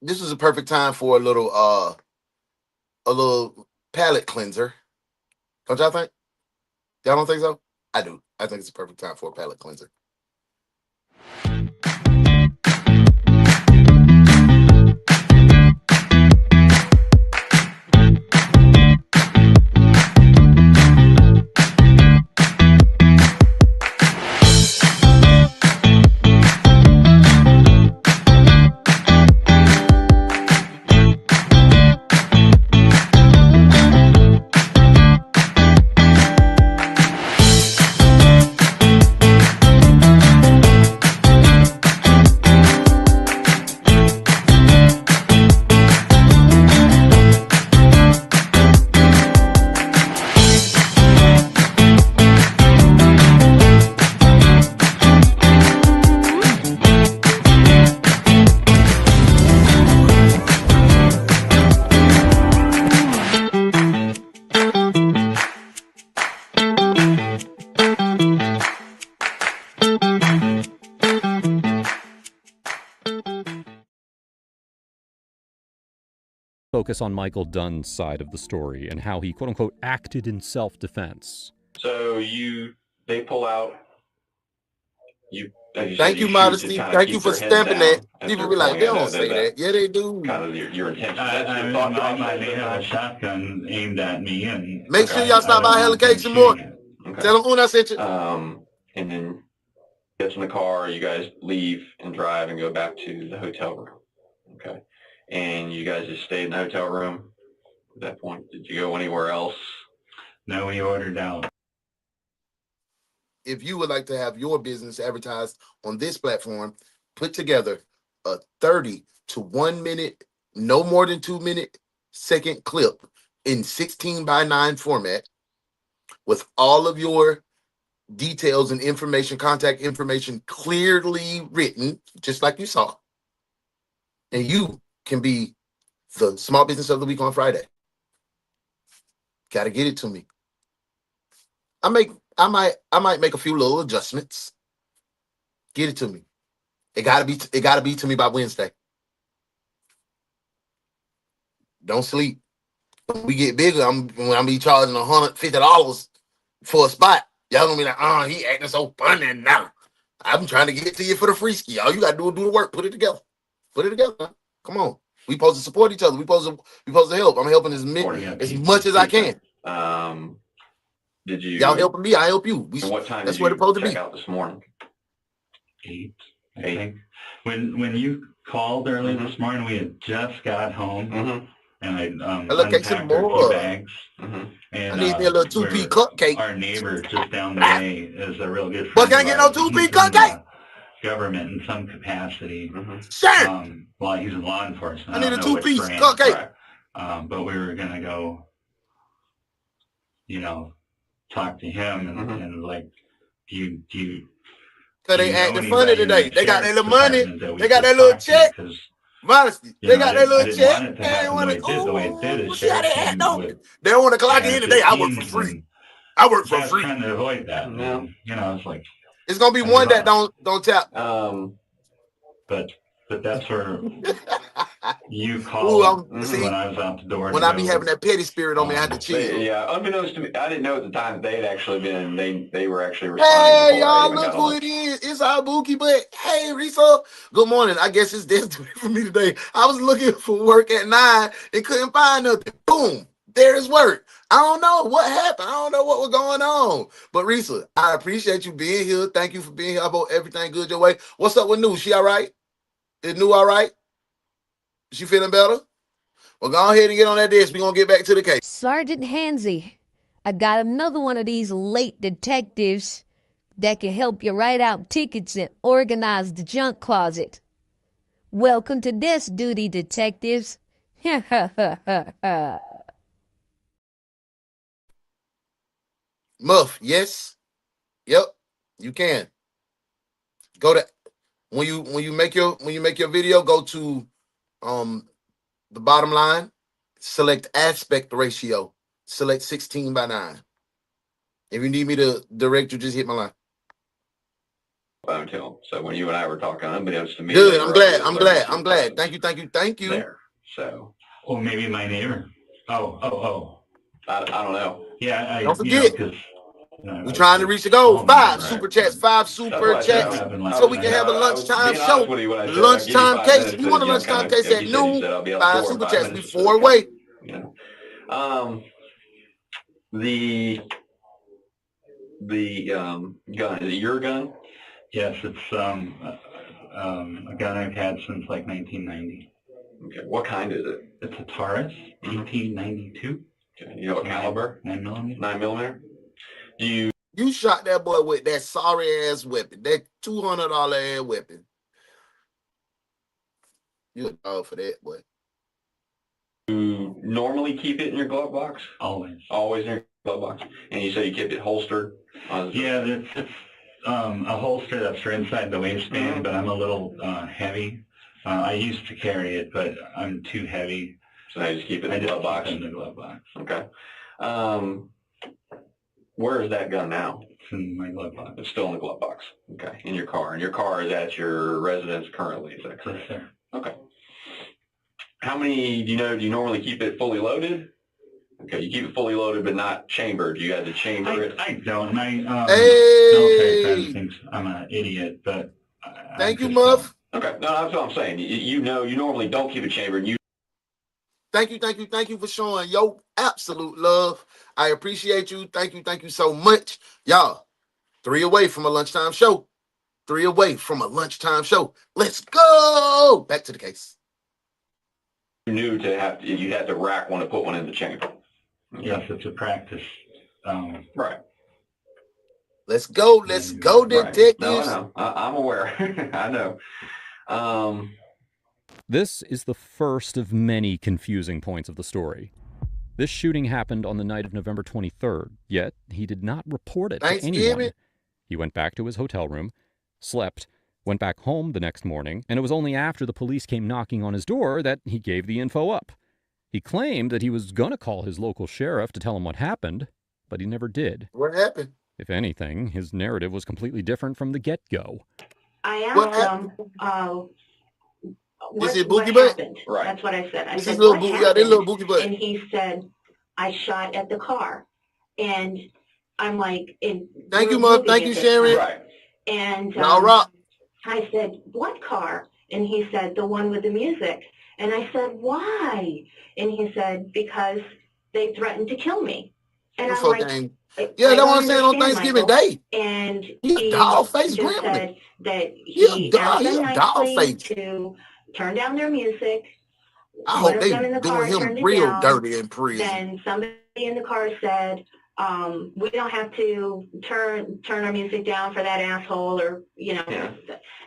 This is a perfect time for a little palate cleanser. Don't y'all think? Y'all don't think so? I do. I think it's a perfect time for a palate cleanser. Focus on Michael Dunn's side of the story and how he, quote-unquote, acted in self-defense. So they pull out. Thank you, Modesty. Thank you for stamping that. People be like, they don't say that. Yeah, they do. Kind of your intention. I may have a shotgun aimed at me. And make sure y'all stop by Hella Cakes some more. Okay. Tell them when I sent you. And then gets in the car. You guys leave and drive and go back to the hotel room. Okay. And you guys just stayed in the hotel room at that point. Did you go anywhere else? No, we ordered out. If you would like to have your business advertised on this platform, put together a 30 to 1 minute, no more than 2 minute second clip in 16:9 format with all of your details and information, contact information clearly written, just like you saw. And you can be the small business of the week on Friday. Got to get it to me. I might make a few little adjustments. Get it to me. It gotta be to me by Wednesday. Don't sleep. When we get bigger, I'm be charging $150 for a spot. Y'all gonna be like, he acting so funny now. I'm trying to get to you for the free ski. All you gotta do is do the work. Put it together. Put it together. Man. Come on. We supposed to support each other. We supposed to help. I'm helping as much as I can. Did you? Y'all helping me, I help you. And what time that's did what it's you supposed to check be. out this morning? 8, I think. When you called early Mm-hmm. this morning, we had just got home, Mm-hmm. and I look, take some unpacked our more. key bags. Mm-hmm. And I need me a little 2-piece cupcake. our neighbor just down the way is a real good friend But can't of get no ours. 2-piece He's in cupcake. government in some capacity. Sure. Well, he's in law enforcement. I need a don't know which 2-piece branch. cupcake. But we were gonna go, talk to him and like, do you Cause they acting funny today. They got their little money. They got their little check. Modesty. They got their little check. And they want to. Oh, see how they act though. They don't want to clock in today. I work for free. I work for free. Trying to avoid that. No. It's like it's gonna be one that don't tap. But that's where you called when I was out the door. When I be having that petty spirit on me, I had to chill. Yeah, unbeknownst to me, I didn't know at the time that they had actually been. They were actually responding. Hey, y'all, look who it is. It's our Bookie, but hey, Risa. Good morning. I guess it's destiny for me today. I was looking for work at 9 and couldn't find nothing. Boom. There's work. I don't know what happened. I don't know what was going on. But Risa, I appreciate you being here. Thank you for being here. I hope everything good your way. What's up with New? She all right? Is New all right? She feeling better? Well, go ahead and get on that desk. We're going to get back to the case. Sergeant Hansy, I got another one of these late detectives that can help you write out tickets and organize the junk closet. Welcome to Desk Duty, detectives. Muff, yes. Yep, you can. Go to when you make your video, go to the bottom line, select aspect ratio, select 16:9. If you need me to direct you, just hit my line. So when you and I were talking, unbeknownst to me. Good, I'm glad. Thank you. There. So. Well, maybe my neighbor. Oh. I don't know. Yeah, don't forget. We're trying to reach the goal. 5 super chats, so we can have a lunchtime show. Lunchtime case. If you want a lunchtime case at noon, 5 super chats. We 4 away. The gun, is it your gun? Yes, it's a gun I've had since like 1990. Okay, what kind is it? It's a Taurus PT92. Okay, you know what caliber? 9mm. 9mm. You shot that boy with that sorry ass weapon, that $200 ass weapon. You a dog for that, boy. You normally keep it in your glove box? Always. Always in your glove box. And you said you kept it holstered? Yeah, it's a holster that's for inside the waistband, but I'm a little heavy. I used to carry it, but I'm too heavy. So I just keep it in the glove box? In the glove box. Okay. Where is that gun now? It's in my glove box. It's still in the glove box. Okay. In your car. And your car is at your residence currently, is that correct? Yes, sir. Okay. How many, do you normally keep it fully loaded? Okay, you keep it fully loaded but not chambered. You had to chamber it? I don't. My military friend thinks I'm an idiot, but... Thank you, Muff. Okay, no, that's what I'm saying. You normally don't keep it chambered. Thank you for showing your absolute love. I appreciate you. Thank you so much. Y'all, 3 away from a lunchtime show. 3 away from a lunchtime show. Let's go. Back to the case. You knew you had to rack one to put one in the chamber. Okay. Yes, it's a practice. Right. Let's go, detectives. No, I know. I'm aware. I know. This is the first of many confusing points of the story. This shooting happened on the night of November 23rd, yet he did not report it to anyone. He went back to his hotel room, slept, went back home the next morning, and it was only after the police came knocking on his door that he gave the info up. He claimed that he was going to call his local sheriff to tell him what happened, but he never did. What happened? If anything, his narrative was completely different from the get-go. I asked him, what happened? Right. That's what I said. I this said, is little what happened? Little boogie butt. And he said, I shot at the car. And I'm like... Thank you, Mom. Thank you, Sharon. Right. And rock. I said, what car? And he said, the one with the music. And I said, why? And he said, because they threatened to kill me. And I'm like, Yeah, I that's what don't I'm saying on understand Thanksgiving Michael. Day. And He a he dog-faced just gremlin. said that He a he dog. asked He them a nicely dog-faced. to turn down their music. I One hope of they them in the doing car him turned it real down. dirty in prison. Then somebody in the car said, we don't have to turn our music down for that asshole, or, you know. Yeah.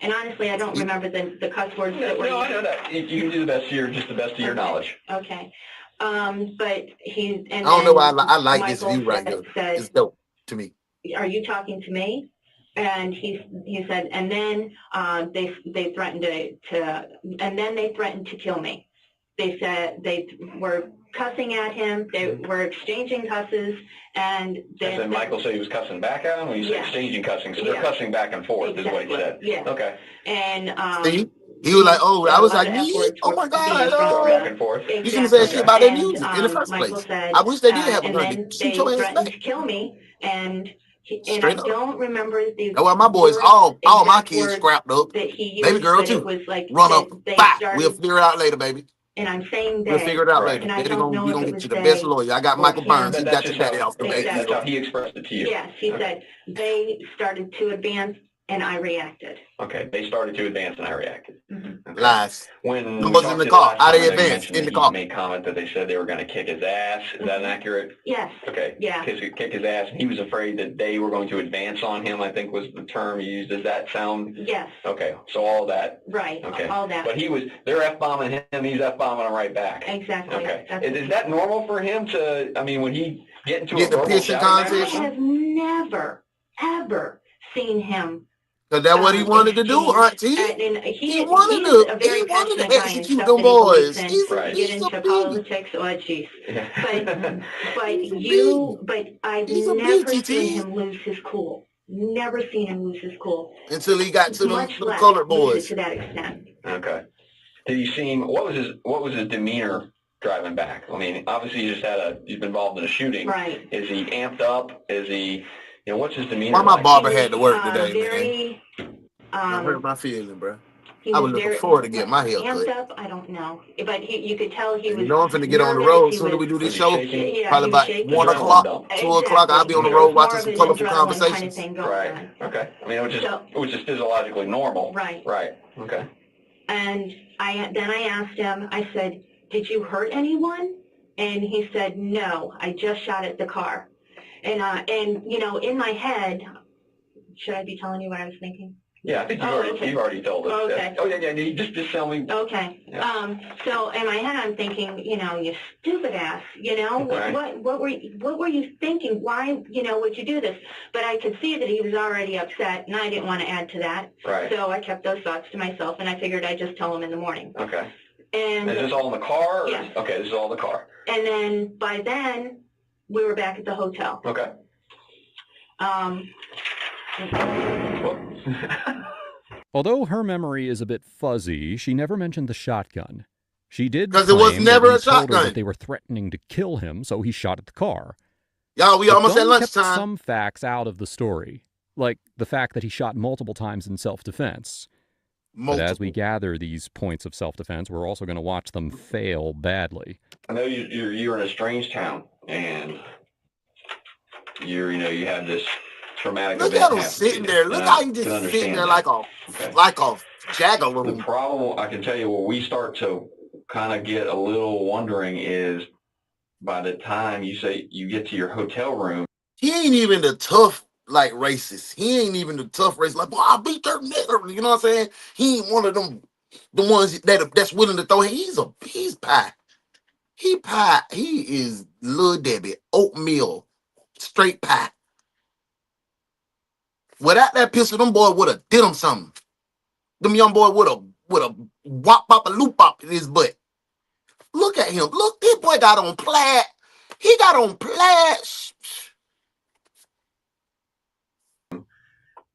And honestly, I don't remember the cuss words that were No, I used. know that. You can do the best of your knowledge. Okay. But he, and I don't know why then I like this Michael view right here. said, It's dope to me. are you talking to me? And he said, and then they threatened and then they threatened to kill me. They said they were cussing at him. They were exchanging cusses, and then And Michael said he was cussing back at him. When you say exchanging cussing, so they're cussing back and forth, is what he said. Yeah. Okay. And See? He was like, oh, I was like, me? Oh my God. Back and forth. You shouldn't have said shit about their music in the first Michael place. said, I wish they did have a and gun then to shoot they your ass threatened back. to kill me, and I Straight up. don't remember the That's why my boys, words, all my exact kids words scrapped up. that he Baby used, girl but it too. was like Run that up. they Bye. started. We'll figure it out later, baby. And I'm saying We'll they, figure it out Right. later. and I Daddy don't know we if gonna it get was you the best they lawyer. I got or Michael him. Burns. He That's got your just daddy how, off the Exactly. that's how he expressed it to you. Yes, he said they started to advance, and I reacted. Okay, they started to advance and I reacted. Mm-hmm. Lies. When Who we was talked in to the you car? last How time, they I know you advanced mentioned in the that he car? made comment that they said they were going to kick his ass. Is that inaccurate? Yes. Okay. Yeah. Kick his ass. And he was afraid that they were going to advance on him, I think was the term used. Does that sound? Yes. Okay, so all that. Right. Okay. All that. But they're F-bombing him, he's F-bombing them right back. Exactly. Okay. Is that normal for him to, I mean, when he get into Get a the verbal pissing shouting match? contest? I have never, ever seen him. Because that's what he wanted to do, Auntie. He wanted to execute them boys. He's get into a politics. Oh, jeez. But I've never seen him lose his cool. Never seen him lose his cool. Until he got to Much the less colored lose boys. it to that extent. Okay. Did you see him? What was his demeanor driving back? I mean, obviously he's been involved in a shooting. Right. Is he amped up? Is he, what's his demeanor? Why my like? barber had to work today, man? Don't hurt my feeling, bro. I was looking forward to getting my hair cut. Up, I don't know, but you could tell he was. You know I'm finna get on the road. Soon as we do this show, probably about 1 o'clock, 2 o'clock, I'll be on the road watching some colorful conversations. Kind of Right. Okay. I mean, it was just physiologically normal. Right. Right. Okay. And then I asked him. I said, "Did you hurt anyone?" And he said, "No, I just shot at the car." And in my head, should I be telling you what I was thinking? Yeah, I think you've already told us. Okay. Oh yeah. Just tell me. Okay. Yeah. So in my head, I'm thinking, you stupid ass. Right. What were you thinking? Why, would you do this? But I could see that he was already upset, and I didn't want to add to that. Right. So I kept those thoughts to myself, and I figured I'd just tell him in the morning. Okay. And is this all in the car? Yes. Okay, this is all in the car. And then by then, we were back at the hotel. Okay. Although her memory is a bit fuzzy, she never mentioned the shotgun. She did because it was never a shotgun. That they were threatening to kill him, so he shot at the car. Y'all, we almost at lunchtime. Kept some facts out of the story, like the fact that he shot multiple times in self-defense. But as we gather these points of self-defense, we're also going to watch them fail badly. I know you're in a strange town, and you have this traumatic event. Look at him sitting there. Look how he just sitting there like a jackaloon. The problem, I can tell you, where we start to kind of get a little wondering is by the time you say you get to your hotel room. He ain't even the tough, racist. He ain't even the tough racist. Like, boy, I'll beat that nigga. You know what I'm saying? He ain't one of them, the ones that's willing to throw him. He's pie. He pie. He is Lil Debbie, oatmeal, straight pie. Without that pistol, them boy would have did him something. Them young boy would have wop pop a loop up in his butt. Look at him. Look, this boy got on plaid. He got on plaid.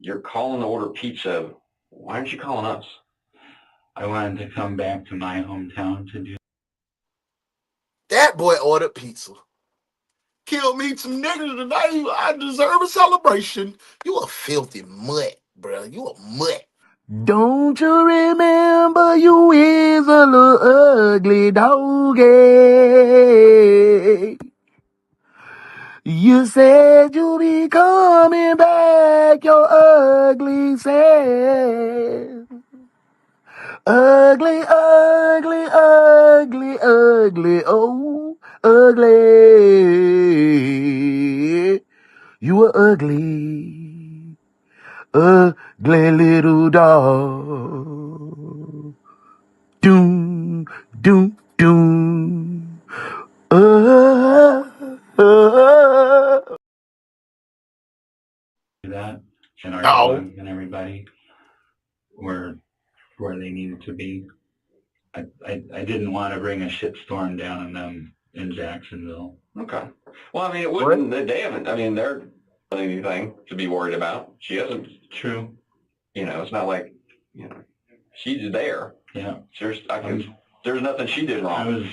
You're calling to order pizza. Why aren't you calling us? I wanted to come back to my hometown to do. That boy ordered pizza. Killed me some niggas today. I deserve a celebration. You a filthy mutt, bro. You a mutt. Don't you remember you is a little ugly doggy? You said you'll be coming back, your ugly self. Ugly, ugly, ugly, ugly, oh, ugly. You were ugly, ugly little dog. Doom, doom, doom. That and our No. dog and everybody were where they needed to be. I didn't want to bring a shitstorm down on them in Jacksonville. Okay. Well, I mean, it wouldn't. They haven't. I mean, they're not anything to be worried about. She hasn't. True. You know, it's not like, you know, she's there. Yeah. There's nothing she did wrong. I was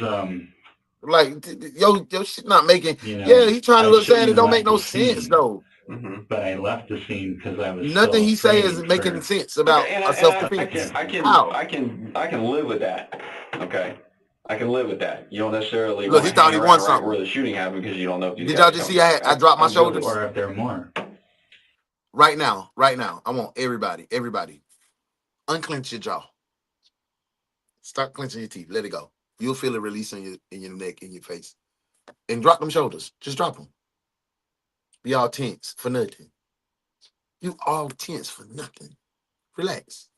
like, yo, shit not making. You know, Yeah, he trying to I look sad. It shouldn't don't have make no left the sense scene. though. But I left the scene because I was Nothing he say afraid is making for- sense about Okay, and self-defense. I can live with that. Okay, I can live with that. You don't necessarily Look, want he to thought hang he around won right something. where the shooting happened because you don't know if these Did guys y'all just come see back. I dropped my I'm good with- shoulders? Or if there are more. Right now. I want everybody, unclench your jaw. Start clenching your teeth. Let it go. You'll feel it release in your neck, in your face. And drop them shoulders. Just drop them. Be all tense for nothing. You all tense for nothing. Relax.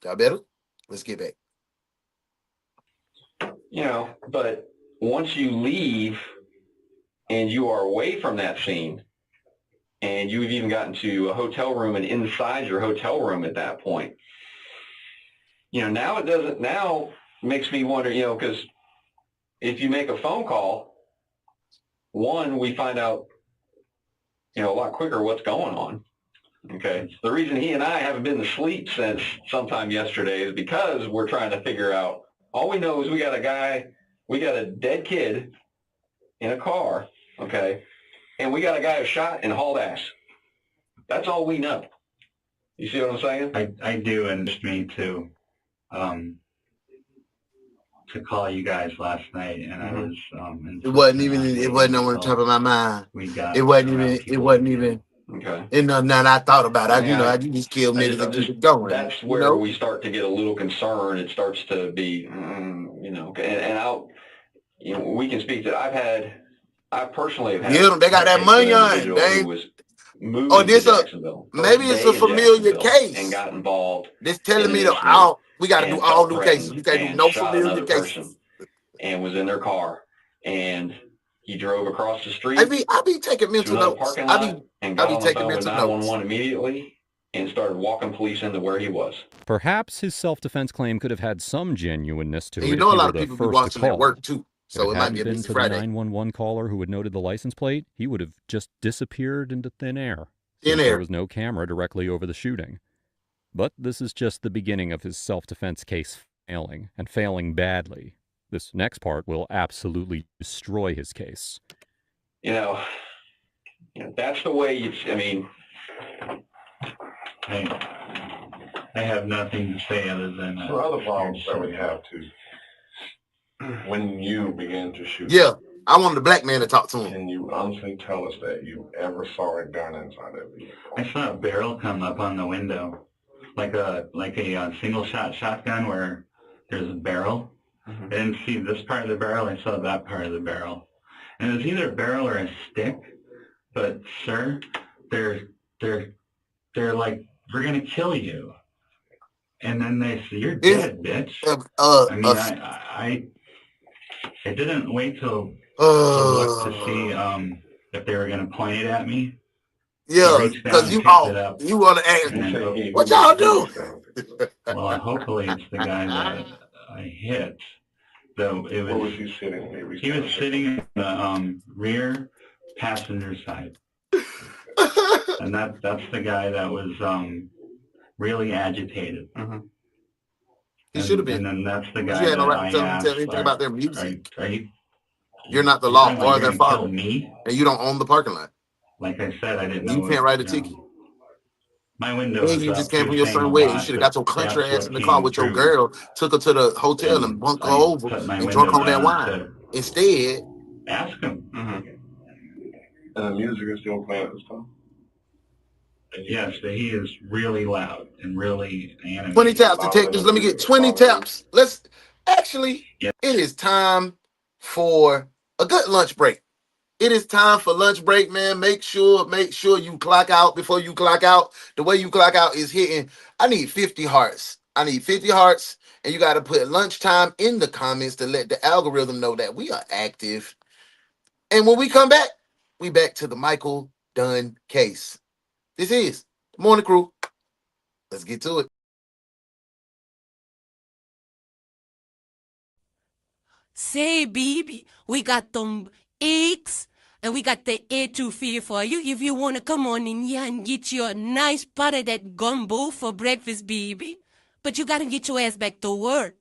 Got better? Let's get back. You know, but once you leave and you are away from that scene, and you've even gotten to a hotel room and inside your hotel room at that point, you know, now makes me wonder, you know, because if you make a phone call, one, we find out, you know, a lot quicker what's going on. Okay. The reason he and I haven't been to sleep since sometime yesterday is because we're trying to figure out, all we know is we got a dead kid in a car, okay, and we got a guy who shot and hauled ass. That's all we know. You see what I'm saying? I do, and it's me to call you guys last night, and I was It wasn't on the top of my mind. It wasn't even. Okay. And none I thought about. I mean, I just killed niggas and keep it going. That's where we start to get a little concerned. It starts to be, you know, you know, we can speak that I personally have had. Yeah, they got that money on. Who was moving to Jacksonville. Maybe it's a familiar case. And got involved. This telling me we got to do all new cases. We can't do no familiar cases. And was in their car, and he drove across the street. I be taking mental notes. And got on the phone with 911 immediately and started walking police into where he was. Perhaps his self-defense claim could have had some genuineness to it. You know, a lot of people be watching at work too, so it might be a busy Friday. The 911 caller who had noted the license plate, he would have just disappeared into thin air. There was no camera directly over the shooting. But this is just the beginning of his self-defense case failing, and failing badly. This next part will absolutely destroy his case. You know, that's the way I have nothing to say other than there are other problems that we have too. When you began to shoot. Yeah, I wanted the black man to talk to him. Can you honestly tell us that you ever saw a gun inside that vehicle? I saw a barrel come up on the window, like a single shot shotgun where there's a barrel. I didn't see this part of the barrel. I saw that part of the barrel, and it was either a barrel or a stick. But sir, they're like, we're gonna kill you, and then they say, you're dead, bitch. I didn't wait till look to see if they were gonna point it at me. Yeah, because you want to ask, what y'all do? Well, hopefully it's the guy that I hit. Though it was. Where was he sitting? He was sitting in the rear passenger side. And that's the guy that was really agitated. He should have been. And then that's the guy you had no right to tell anything about their music. You're not the law or their father. Me? And you don't own the parking lot. Like I said, I didn't know. You can't write a ticket. My window. And you just came from your son way. You should have got your country ass in the car with your girl, took her to the hotel and bunked her over and drunk on that wine. Instead, Ask him. And the music is still playing at this time? Yes, but he is really loud and really animated. 20 taps, detectives. Let me get 20 taps. Let's actually, It is time for a good lunch break. It is time for lunch break, man. Make sure you clock out before you clock out. The way you clock out is hitting. I need 50 hearts. I need 50 hearts, and you got to put lunchtime in the comments to let the algorithm know that we are active. And when we come back, we back to the Michael Dunn case. This is the Morning Crew. Let's get to it. Say, baby, we got them eggs and we got the etouffee for you. If you want to come on in here and get you a nice pot of that gumbo for breakfast, baby. But you got to get your ass back to work.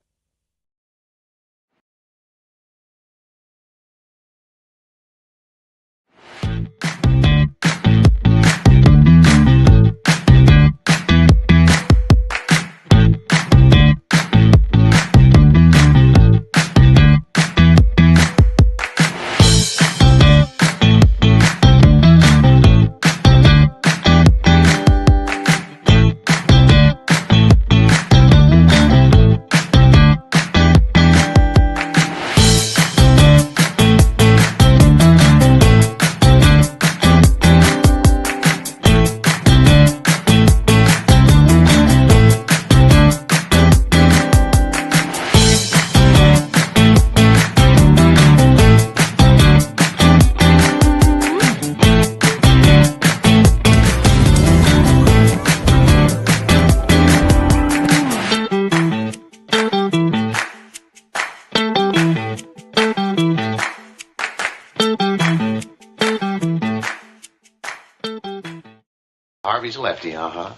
Harvey's a lefty, huh?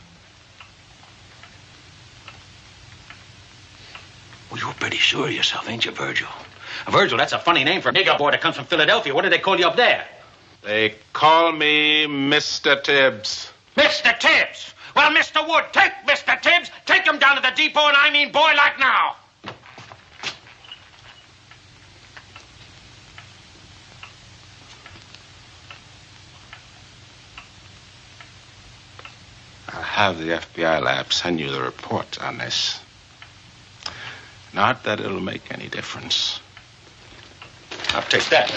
Well, you're pretty sure of yourself, ain't you, Virgil? Virgil, that's a funny name for a nigger boy that comes from Philadelphia. What do they call you up there? They call me Mr. Tibbs. Mr. Tibbs! Well, Mr. Wood, take Mr. Tibbs, take him down to the depot, and I mean boy like now. I'll have the FBI lab send you the report on this. Not that it'll make any difference. I'll take that.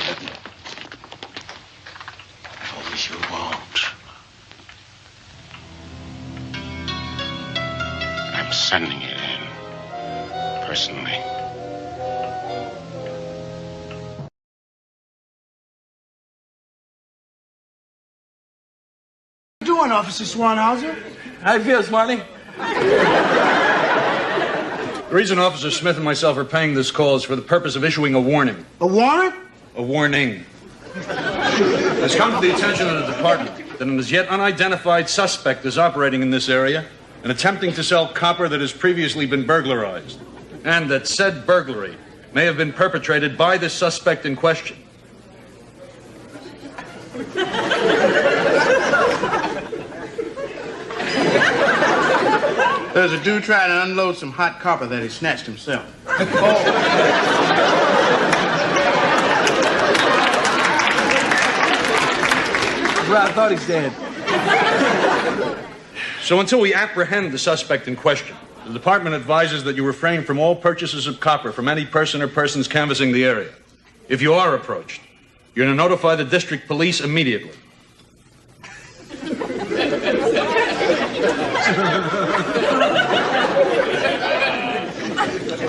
I wish you won't. I'm sending it in, personally. What are you doing, Officer Swanhauser? How you feel, Smarty? The reason Officer Smith and myself are paying this call is for the purpose of issuing a warning. A warrant? A warning. It has come to the attention of the department that an as yet unidentified suspect is operating in this area and attempting to sell copper that has previously been burglarized, and that said burglary may have been perpetrated by the suspect in question. There's a dude trying to unload some hot copper that he snatched himself. Well, I thought he's dead. So until we apprehend the suspect in question, the department advises that you refrain from all purchases of copper from any person or persons canvassing the area. If you are approached, you're to notify the district police immediately.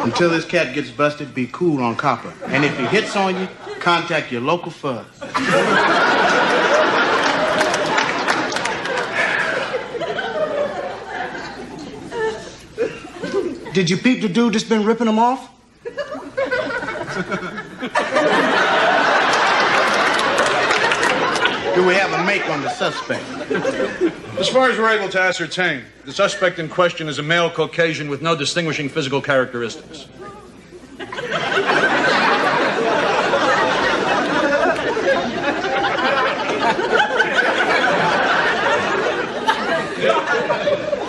Until this cat gets busted, be cool on copper. And if he hits on you, contact your local fuzz. Did you peep the dude that's been ripping them off? Do we have a make on the suspect? As far as we're able to ascertain, the suspect in question is a male Caucasian with no distinguishing physical characteristics.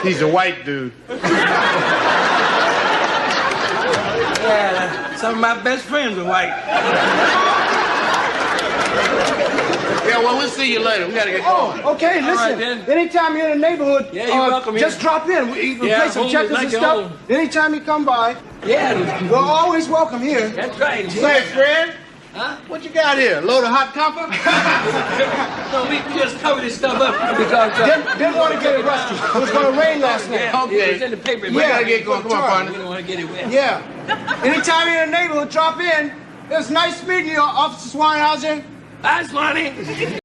He's a white dude. Yeah, some of my best friends are white. Yeah, well, we'll see you later. We gotta get going. Oh, okay, listen. All right, then. Anytime you're in the neighborhood, Yeah, you're welcome just here. drop in. We can Yeah, play some home is checkers like and your stuff. home. Anytime you come by. Yeah. We're always welcome here. That's right. Say, Fred. Huh? What you got here? A load of hot copper? No, we just covered this stuff up because... Didn't want to get it rusty. It was going to rain last night. Yeah, okay. It's in the paper. We gotta get going. Come on, partner. We don't want to get it wet. Yeah. Anytime you're in the neighborhood, drop in. It was nice meeting you, Officer Swinehauser. Hi, Swanee.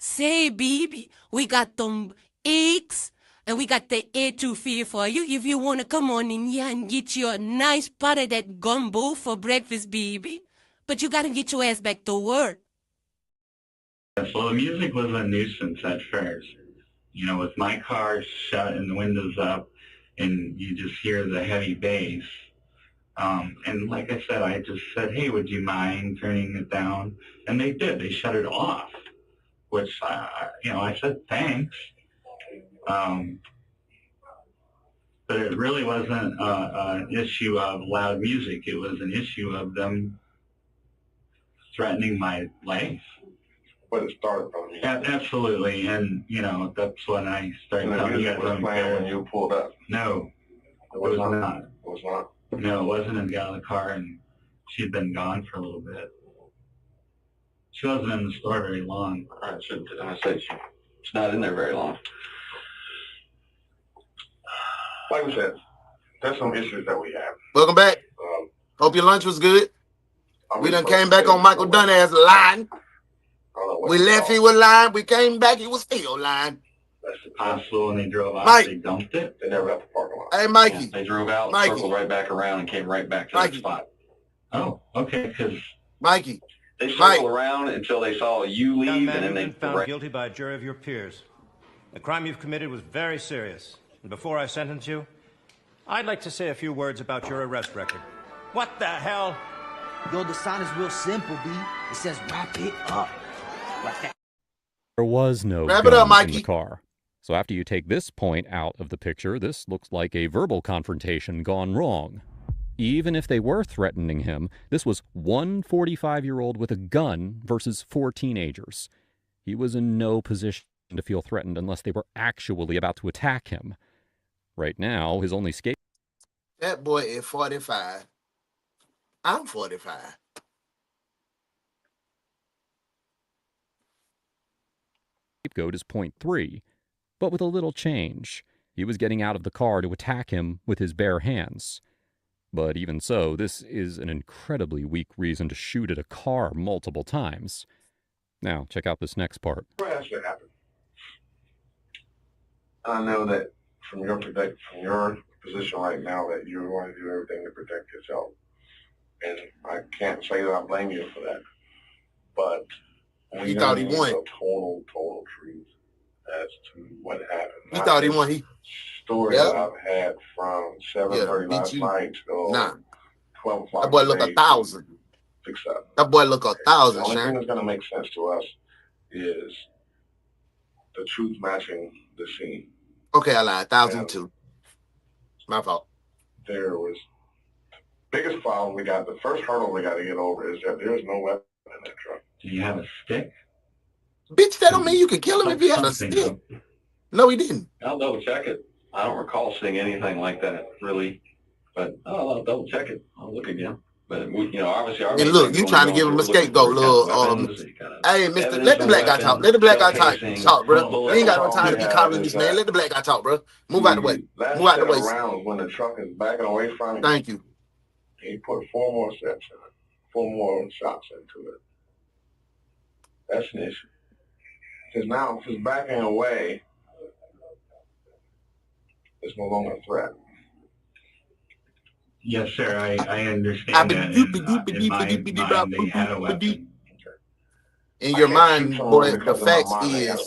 Say, baby, we got them eggs and we got the etouffee for you. If you want to come on in here and get you a nice pot of that gumbo for breakfast, baby. But you got to get your ass back to work. Well, the music was a nuisance at first. You know, with my car shut and the windows up, and you just hear the heavy bass. And like I said, I just said, hey, would you mind turning it down? And they did. They shut it off, which, I said thanks. But it really wasn't an issue of loud music. It was an issue of them threatening my life. But it started from you. Absolutely, and that's when I started telling you guys I'm playing when you pulled up. No, it was not. It was not. No, it wasn't. And got out of the car, and she'd been gone for a little bit. She wasn't in the store very long. I said she's not in there very long. Like we said, there's some issues that we have. Welcome back. Hope your lunch was good. We done came back on Michael Dunn as lying. We left, he was lying. We came back, he was still lying. That's possible, and they drove out. Mike. They dumped it. They never left the parking lot. Hey, Mikey. Yeah, they drove out, Mikey. circled right back around, and came right back to the spot. Oh, okay, because... Mikey. They circled around until they saw you leave, and then they... found guilty by a jury of your peers. The crime you've committed was very serious. And before I sentence you, I'd like to say a few words about your arrest record. What the hell? Yo, the sign is real simple, B. It says wrap it up. There was no Wrap it up, gun in Mikey. the car. So after you take this point out of the picture, this looks like a verbal confrontation gone wrong. Even if they were threatening him, this was one 45-year-old with a gun versus 4 teenagers. He was in no position to feel threatened unless they were actually about to attack him. Right now, his only scapegoat That boy is 45. I'm 45. is .3, but with a little change. He was getting out of the car to attack him with his bare hands. But even so, this is an incredibly weak reason to shoot at a car multiple times. Now, check out this next part. What actually happened? I know that from your position right now that you're going to do everything to protect yourself. And I can't say that I blame you for that. But He thought he won. The total truth as to what happened. He thought he won. Story that I've had from 7:30 last night till 12 o'clock. That boy look 1,000. That boy look 1,000, The only thing Sharon. that's going to make sense to us is the truth matching the scene. Okay, I lied. 1,002. My fault. There was biggest problem we got. The first hurdle we got to get over is that there's no weapon in that truck. Do you have a stick? Bitch, that don't mean you can kill him if you have a stick. No, he didn't. I'll double check it. I don't recall seeing anything like that, really. But I'll double check it. I'll look again. But obviously, our And look, you trying to give him a scapegoat, little. Hey, Mister, let the black guy talk. Let the black guy talk, bro. You ain't got no time to be calling this man. Let the black guy talk, bro. Move out the way. Move out the way. Rounds when the truck is backing away from you. Thank you. He put 4 more steps in it, 4 more shots into it. That's an issue. Because now, if it's backing away, it's no longer a threat. Yes, sir. I understand that. In my mind, they had a weapon. In your mind, boy, the facts is,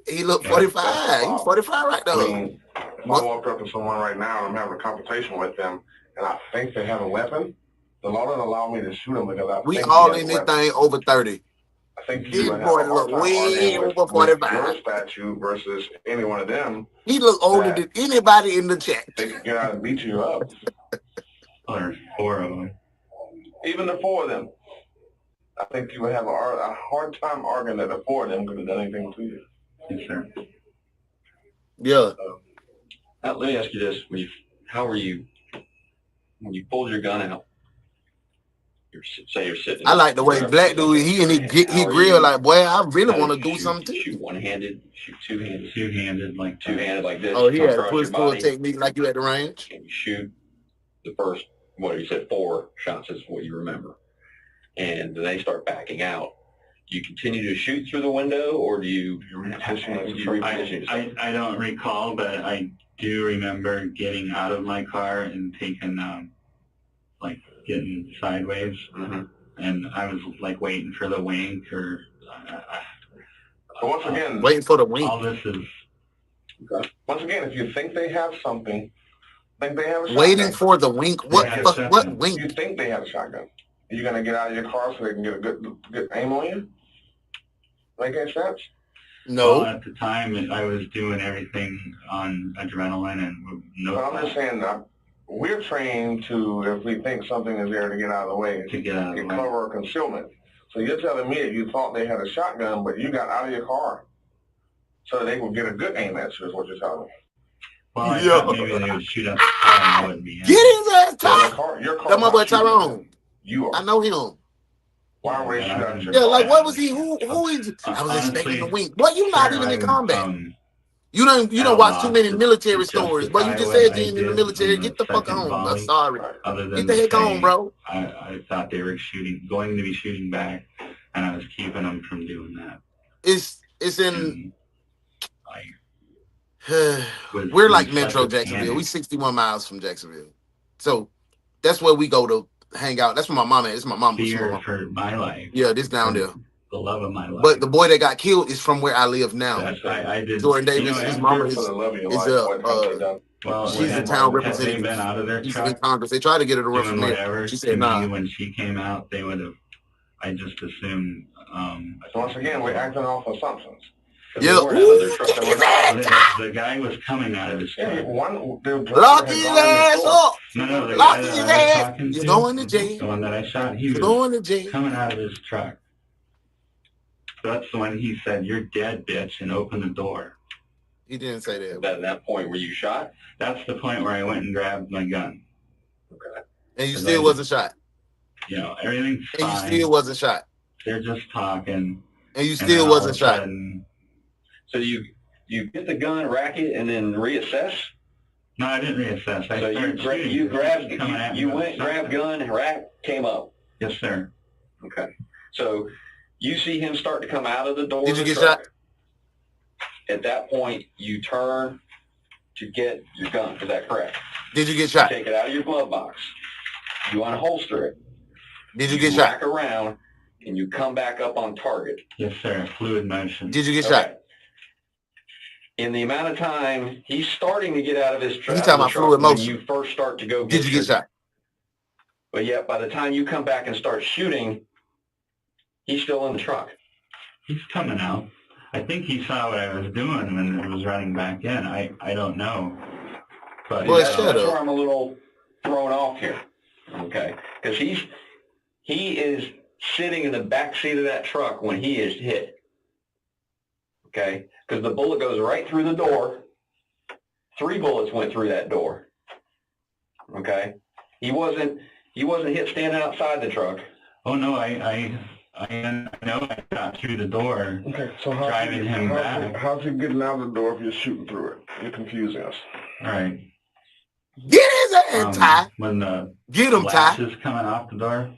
he looked 45. He's 45 right now. I mean, if I walked up to someone right now and I'm having a conversation with them, and I think they have a weapon, the law doesn't allow me to shoot them because I we think all in this thing over 30. I think this boy look way over 45. Your statute versus any one of them. He look older than anybody in the chat. They can get out and beat you up. Oh, there's 4 of them. Even the 4 of them. I think you would have a hard time arguing that the 4 of them could have done anything to you. Yes, sir. Yeah. Let me ask you this: how were you when you pulled your gun out? Say you're sitting. I like the way black dude. He grill like, boy, I really want to do something too. Shoot one-handed, shoot two-handed, two-handed like this. Oh, he had a push-pull technique like you at the range. And you shoot the first, you said 4 shots is what you remember, and then they start backing out. Do you continue to shoot through the window, or do you reposition? I don't recall, but I do remember getting out of my car and taking getting sideways, and I was like waiting for the wink or. So once again, waiting for the wink. All this is. Okay. Once again, if you think they have something, think they have a shotgun. Waiting for the wink. What wink? You think they have a shotgun? Are you gonna get out of your car so they can get a good aim on you? Make any sense? No. Well, at the time, I was doing everything on adrenaline and no. But I'm just saying, we're trained to, if we think something is there, to get out of the way, to get out of the way. Cover or concealment. So you're telling me that you thought they had a shotgun, but you got out of your car so they would get a good aim at you, is what you're telling me. Well, I thought maybe they would shoot up the car and I wouldn't be in. Get his ass, Ty! Your car That's my boy Tyrone. You are. I know him. Why would they shoot out your Yeah, car? like what was he? Who is? I was expecting the wink. Boy, you not even in combat. You don't watch too many military stories, but you just said you in the military. Get the fuck home. I'm sorry. Get the heck home, bro. I thought they were going to be shooting back, and I was keeping them from doing that. It's in. We're like Metro Jacksonville. We 61 miles from Jacksonville, so that's where we go to hang out. That's where my mom is. It's my mom. Fear for my life. Yeah, this down there. The love of my life. But the boy that got killed is from where I live now. I did. Jordan Davis, his mama is she's a town representative. Been out of their she's in Congress. They tried to get her to run from there. She said, "Nah." When she came out, they would have. I just assumed. So once again, we're acting off assumptions. Yeah. The guy was coming out of his truck. Lock his ass up. No, the Lock guy his that ass. He's going to jail. The one that I shot, he was going to jail. Coming out of his truck. That's when he said, "You're dead, bitch," and opened the door. He didn't say that. At that point where you shot? That's the point where I went and grabbed my gun. Okay. And you still wasn't shot? You know, everything's fine. And you still wasn't shot? They're just talking. And you still wasn't shot? So you get the gun, rack it, and then reassess? No, I didn't reassess. So you went, grabbed gun, rack, came up? Yes, sir. Okay. So you see him start to come out of the door. Did you get shot? At that point, you turn to get your gun. Is that correct? Did you get shot? You take it out of your glove box. You unholster it. Did you get shot? Back around, and you come back up on target. Yes, sir. Fluid motion. Did you get shot? In the amount of time he's starting to get out of his truck, talking about fluid motion. when you first start to go. Did you get shot? But yet, by the time you come back and start shooting, he's still in the truck. He's coming out. I think he saw what I was doing when it was running back in. I don't know. But that's where I'm a little thrown off here. Okay, because he is sitting in the back seat of that truck when he is hit. Okay, because the bullet goes right through the door. 3 bullets went through that door. Okay, he wasn't hit standing outside the truck. Oh no, I know I got through the door. Okay, so driving him back. How's he getting out of the door if you're shooting through it? You're confusing us. All right. Get his ass, Ty. When the Get him, latch Ty. is coming off the door,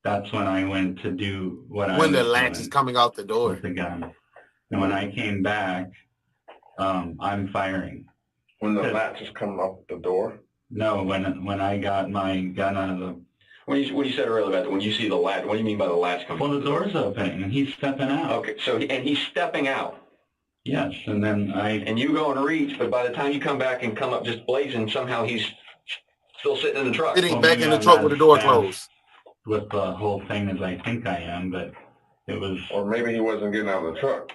that's when I went to do what I When the was latch doing is coming out the door. with the gun. And when I came back, I'm firing. When the latch is coming off the door? No, when I got my gun out of the... When you said earlier about that, when you see the latch, what do you mean by the latch coming? Well, the door's opening and he's stepping out. Okay, so and he's stepping out. Yes, and then and you go and reach, but by the time you come back and come up just blazing, somehow he's still sitting in the truck. Sitting back in the truck with the door closed. With the whole thing as I think I am, but it was... Or maybe he wasn't getting out of the truck.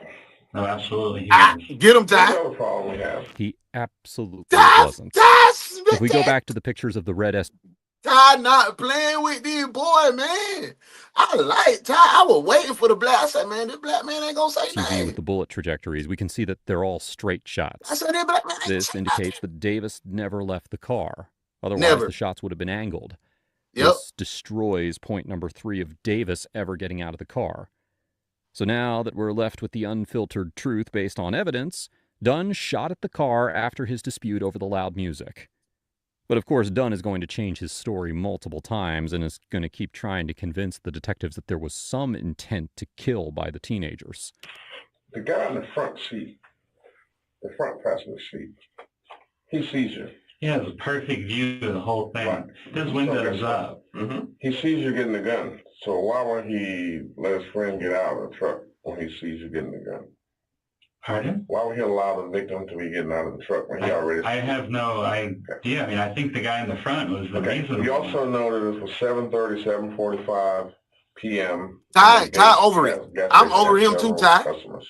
No, absolutely. He was. Get him, Ty. That's the problem we have. He absolutely wasn't. If we go back to the pictures of the red S... Ty not playing with this boy, man. I like Ty. I was waiting for the black. I said, man, this black man ain't gonna say nothing. with the bullet trajectories, we can see that they're all straight shots. I said, this black man ain't This say indicates that Davis never left the car. Otherwise, Never. the shots would have been angled. Yep. This destroys point number 3 of Davis ever getting out of the car. So now that we're left with the unfiltered truth based on evidence, Dunn shot at the car after his dispute over the loud music. But of course, Dunn is going to change his story multiple times and is going to keep trying to convince the detectives that there was some intent to kill by the teenagers. The guy in the front seat, the front passenger seat, he sees you. He has a perfect view of the whole thing. Right. His window's up. He sees you getting the gun. So why would he let his friend get out of the truck when he sees you getting the gun? Pardon? Why would he allow the victim to be getting out of the truck when he already... I have no idea. I mean, I think the guy in the front was the reason. You also know that it was 7:30, 7:45 p.m. Ty over it. I'm over him too, Ty. Customers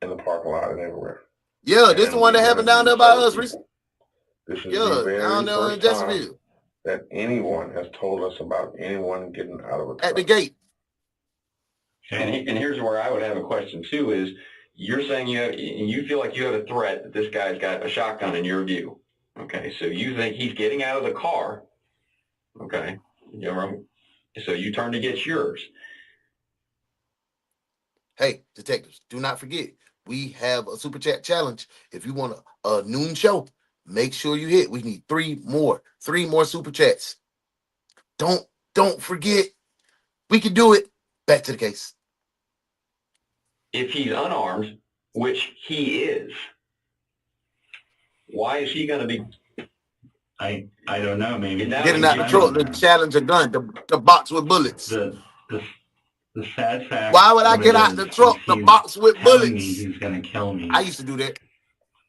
in the parking lot and everywhere. Yeah, this is the one that happened down there by us recently. This is the very down there in first time Jacksonville. that anyone has told us about anyone getting out of a truck. At the gate. And here's where I would have a question too: is you're saying you feel like you have a threat that this guy's got a shotgun in your view. Okay, so you think he's getting out of the car. Okay, so you turn to get yours. Hey, detectives, do not forget, we have a super chat challenge. If you want a noon show, make sure you hit. We need 3 more super chats. Don't forget. We can do it. Back to the case. If he's unarmed, which he is, why is he going to be? I don't know. Maybe getting out the truck, the challenge a gun, the box with bullets. The sad fact. Why would I get out the truck, the box with bullets? He's going to kill me. I used to do that.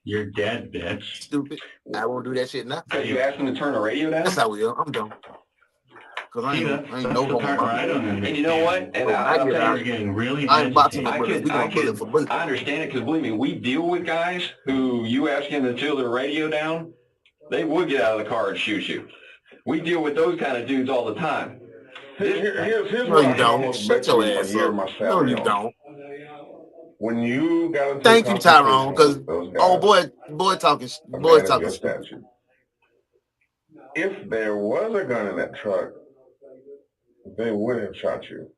You're dead, bitch. Stupid. I won't do that shit now. So you asked him to turn the radio down? That's how we are. I'm done. Because I ain't no hope. And you know what? And I'll tell you, getting really I ain't boxing I understand it because believe me, we deal with guys who you ask him to turn the radio down, they would get out of the car and shoot you. We deal with those kind of dudes all the time. Here's no, you don't. Shut your ass up. No, you don't. When you got into thank you, Tyrone, because boy talking statue. If there was a gun in that truck, they would have shot you.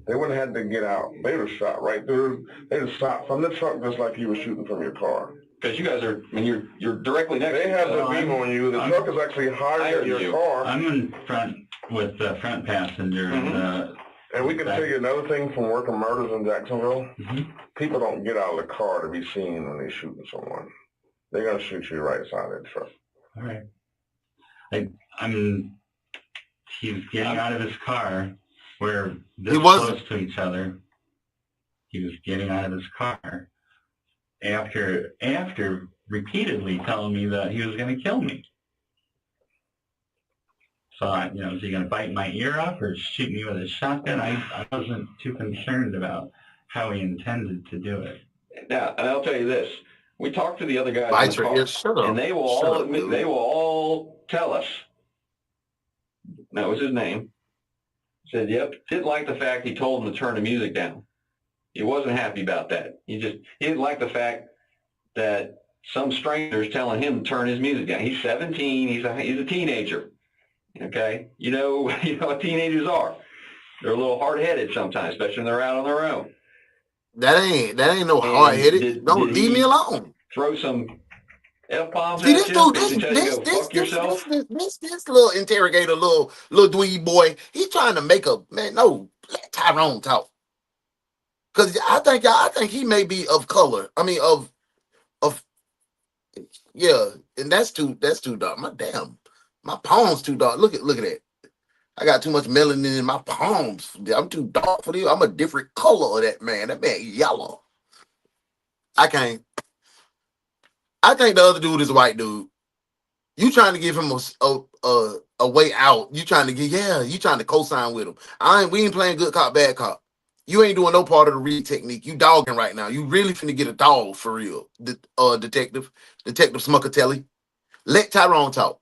They wouldn't have had to get out. They would have shot right through. They'd have shot from the truck just like you were shooting from your car. Because you guys are, I mean, you're directly next to They have the beam on you. The truck is actually higher than your car. I'm in front with the front passenger. And we can tell you another thing from working murders in Jacksonville. People don't get out of the car to be seen when they're shooting someone. They're going to shoot you right side of the truck. All right. He's getting out of his car. We're this close to each other. He was getting out of his car after repeatedly telling me that he was going to kill me. So, is he going to bite my ear off or shoot me with a shotgun? I wasn't too concerned about how he intended to do it. Now, and I'll tell you this. We talked to the other guys in the car, and they will all admit, they will all tell us. That was his name. Said, yep, didn't like the fact he told him to turn the music down. He wasn't happy about that. He didn't like the fact that some stranger's telling him to turn his music down. He's 17. He's a teenager. Okay, you know what teenagers are. They're a little hard-headed sometimes, especially when they're out on their own. That ain't no hard-headed. Don't leave me alone. Throw some F-bombs See, at this you? dude, this Fuck yourself? little interrogator, little dweeb boy, he's trying to make a man. No, let Tyrone talk. Cause I think he may be of color. I mean, of yeah, and that's too dark. My palms too dark. Look at that. I got too much melanin in my palms. I'm too dark for you. I'm a different color of that man. That man yellow. I can't. I think the other dude is a white dude. You trying to give him a way out. You trying to co-sign with him. We ain't playing good cop, bad cop. You ain't doing no part of the read technique. You dogging right now. You really finna get a dog for real. Detective Smuckatelli. Let Tyrone talk.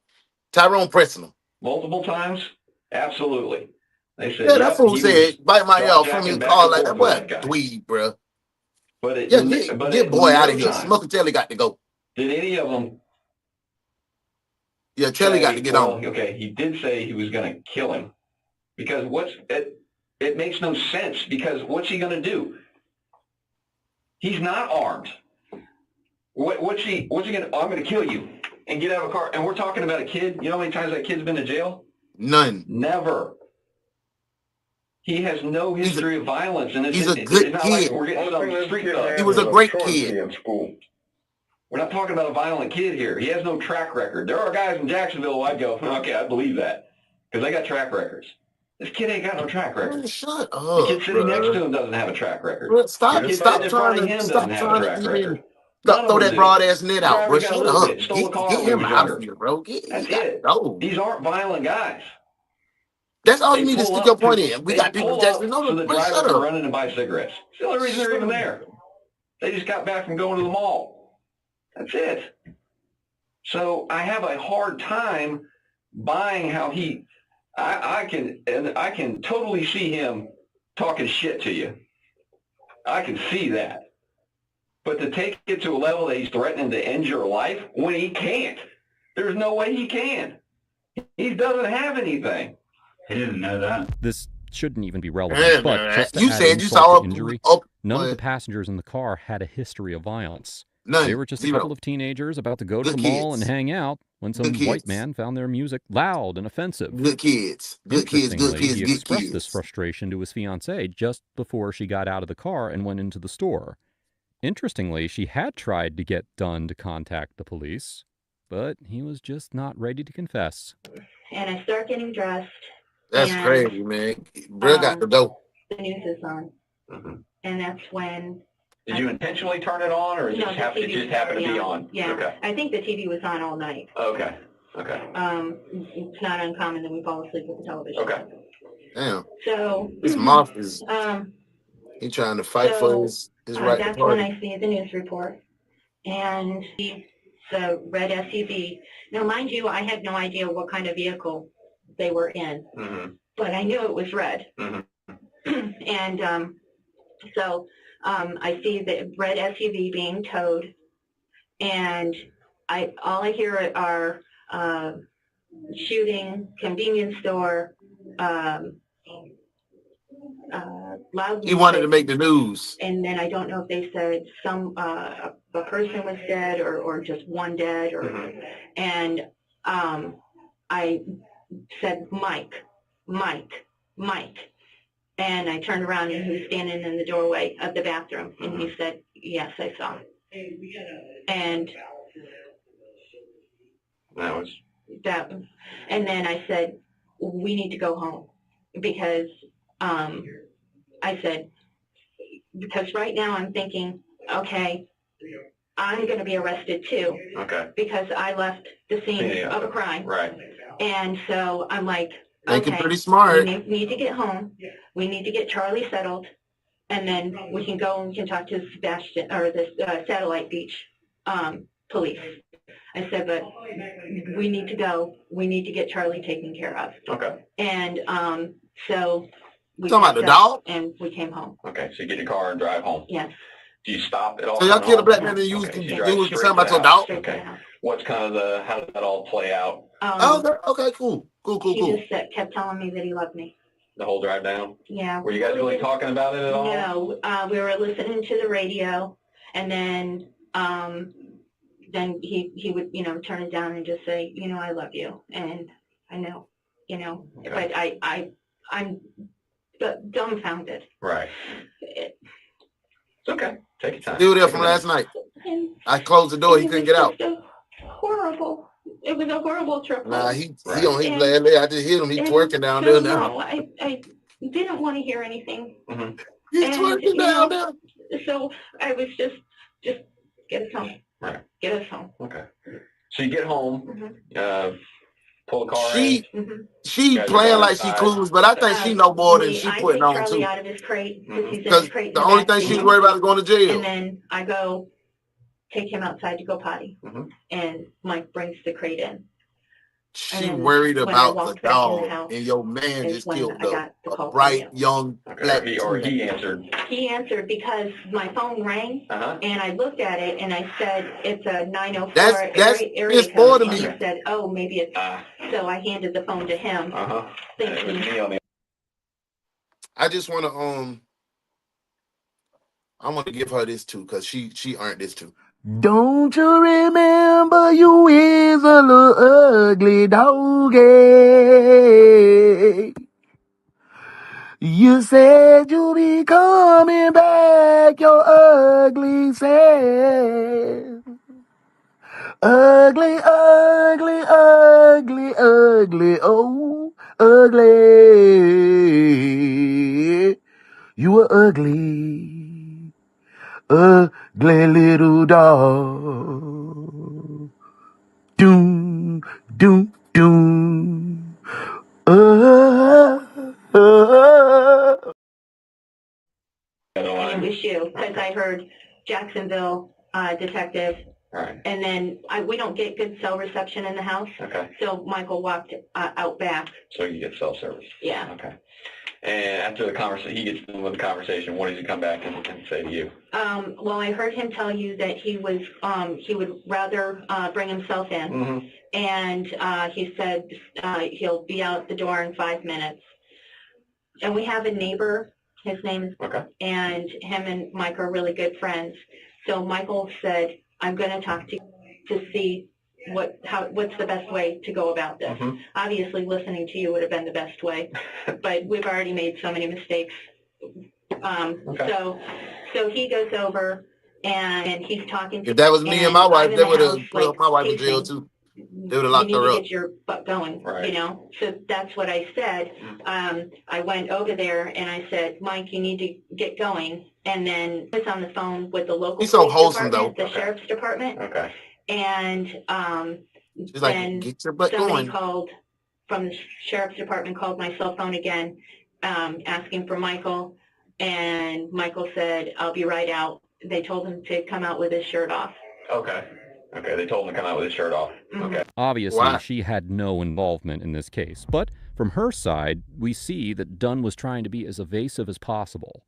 Tyrone pressing him. Multiple times? Absolutely. They said, yeah, that fool said, bite my ear from his car like that. What? Dweeb, bro. But get boy out of here. Smuckatelli got to go. Did any of them? Yeah, Telly got to get on. Okay, he did say he was going to kill him. Because it makes no sense, because what's he going to do? He's not armed. What's he going to, I'm going to kill you and get out of a car. And we're talking about a kid. You know how many times that kid's been to jail? None. Never. He has no history of violence. And he's a good kid. Like we're getting some street thugs. He was a great kid. In school. We're not talking about a violent kid here. He has no track record. There are guys in Jacksonville who I'd go, okay, I believe that. Because they got track records. This kid ain't got no track record. Man, shut up. The kid sitting next to him doesn't have a track record. Bro, stop trying to throw that broad ass net out, bro. Shut up. Get him out of here, bro. That's it. These aren't violent guys. That's all you need to stick your point in. We got people that know so the drivers can run in and buy cigarettes. It's the only reason they're even there. They just got back from going to the mall. That's it. So I have a hard time buying how he. I can totally see him talking shit to you. I can see that. But to take it to a level that he's threatening to end your life when he can't, there's no way he can. He doesn't have anything. He didn't know that. This shouldn't even be relevant, but just to you add said you insult saw to injury, none of the passengers in the car had a history of violence. None. They were just a couple of teenagers about to go to the mall and hang out when some white man found their music loud and offensive. Good kids. Good kids, good kids, he good expressed kids. this frustration to his fiancée just before she got out of the car and went into the store. Interestingly, she had tried to get Dunn to contact the police, but he was just not ready to confess. And I start getting dressed. That's crazy, man. Bro got to go. The news is on. And that's when... Did you intentionally turn it on, or it just happened to be on? Yeah, okay. I think the TV was on all night. Okay. It's not uncommon that we fall asleep with the television. Okay. Damn. So this moth is he trying to fight for his right to that's party. when I see the news report and the red SUV. Now, mind you, I had no idea what kind of vehicle they were in, but I knew it was red. And so I see the red SUV being towed, and all I hear are shooting, convenience store, loud music. He wanted to make the news. And then I don't know if they said a person was dead or just one dead, and I said Mike. And I turned around and he was standing in the doorway of the bathroom, and he said, yes, I saw. And and then I said, we need to go home, because because right now I'm thinking, okay, I'm going to be arrested too. Okay. Because I left the scene of a crime. Right. And so I'm like, Thinking okay, pretty smart. we need to get home. We need to get Charlie settled, and then we can go and we can talk to Sebastian or the Satellite Beach police. I said, but we need to go. We need to get Charlie taken care of. Okay. And so we talking about the dog, and we came home. Okay, so you get your car and drive home. Yes. Do you stop at all? So y'all killed a black man and you Okay, was drive something straight about to your the house. dog? Okay. What's kind of the, how did that all play out? Okay, cool. He just kept telling me that he loved me. The whole drive down? Yeah. Were you guys really talking about it at all? No, we were listening to the radio, and then he would, you know, turn it down and just say, you know, I love you, and I know, you know, but I'm dumbfounded. Right. It's okay. Take your time. He was there from last night. I closed the door. He couldn't get out. Horrible. It was a horrible trip. Nah, he on his last leg. I just hear him. He twerking down there now. No, I didn't want to hear anything. He's twerking down there. So I was just get us home. Right. Get us home. Okay. So you get home, pull the car She in. playing like she clueless, but I think she know more than she putting on Charlie too. out of his crate because he's in Because his crate. the only thing she's worried about is going to jail. And then I go take him outside to go potty, and Mike brings the crate in. She worried about the dog, and your man just killed a bright young black. He answered. He answered because my phone rang, and I looked at it, and I said, it's a 904 That's area it's more code. to me. And I said, oh, maybe it's, so I handed the phone to him. Thinking, I just want to I want to give her this too, because she earned this too. Don't you remember you is a little ugly doggy? You said you'll be coming back, your ugly self. Ugly, ugly, ugly, ugly, oh, ugly. You were ugly, ugly little dog. Doom, doom, doom. and it was you, because I heard Jacksonville detective. Right. And then we don't get good cell reception in the house. Okay. So Michael walked out back. So you get cell service. Yeah. Okay. And after the conversation, he gets done with the conversation. What does he come back and say to you? Well, I heard him tell you that he was he would rather bring himself in, and he said he'll be out the door in 5 minutes. And we have a neighbor. His name is and him and Mike are really good friends. So Michael said, I'm going to talk to you to see what's the best way to go about this. Obviously, listening to you would have been the best way, but we've already made so many mistakes. So he goes over and he's talking to. If that was me and my wife, they would have put my wife in jail too. They would have locked her up. You need to get your butt going, you know. So that's what I said. I went over there and I said, Mike, you need to get going. And then I was on the phone with the local He's so wholesome, department, though. the sheriff's department. Okay. And She's like, then get your butt somebody going. called from the sheriff's department, called my cell phone again, asking for Michael. And Michael said, I'll be right out. They told him to come out with his shirt off. Okay. Okay, they told him to come out with his shirt off. Okay. Obviously, she had no involvement in this case, but from her side, we see that Dunn was trying to be as evasive as possible.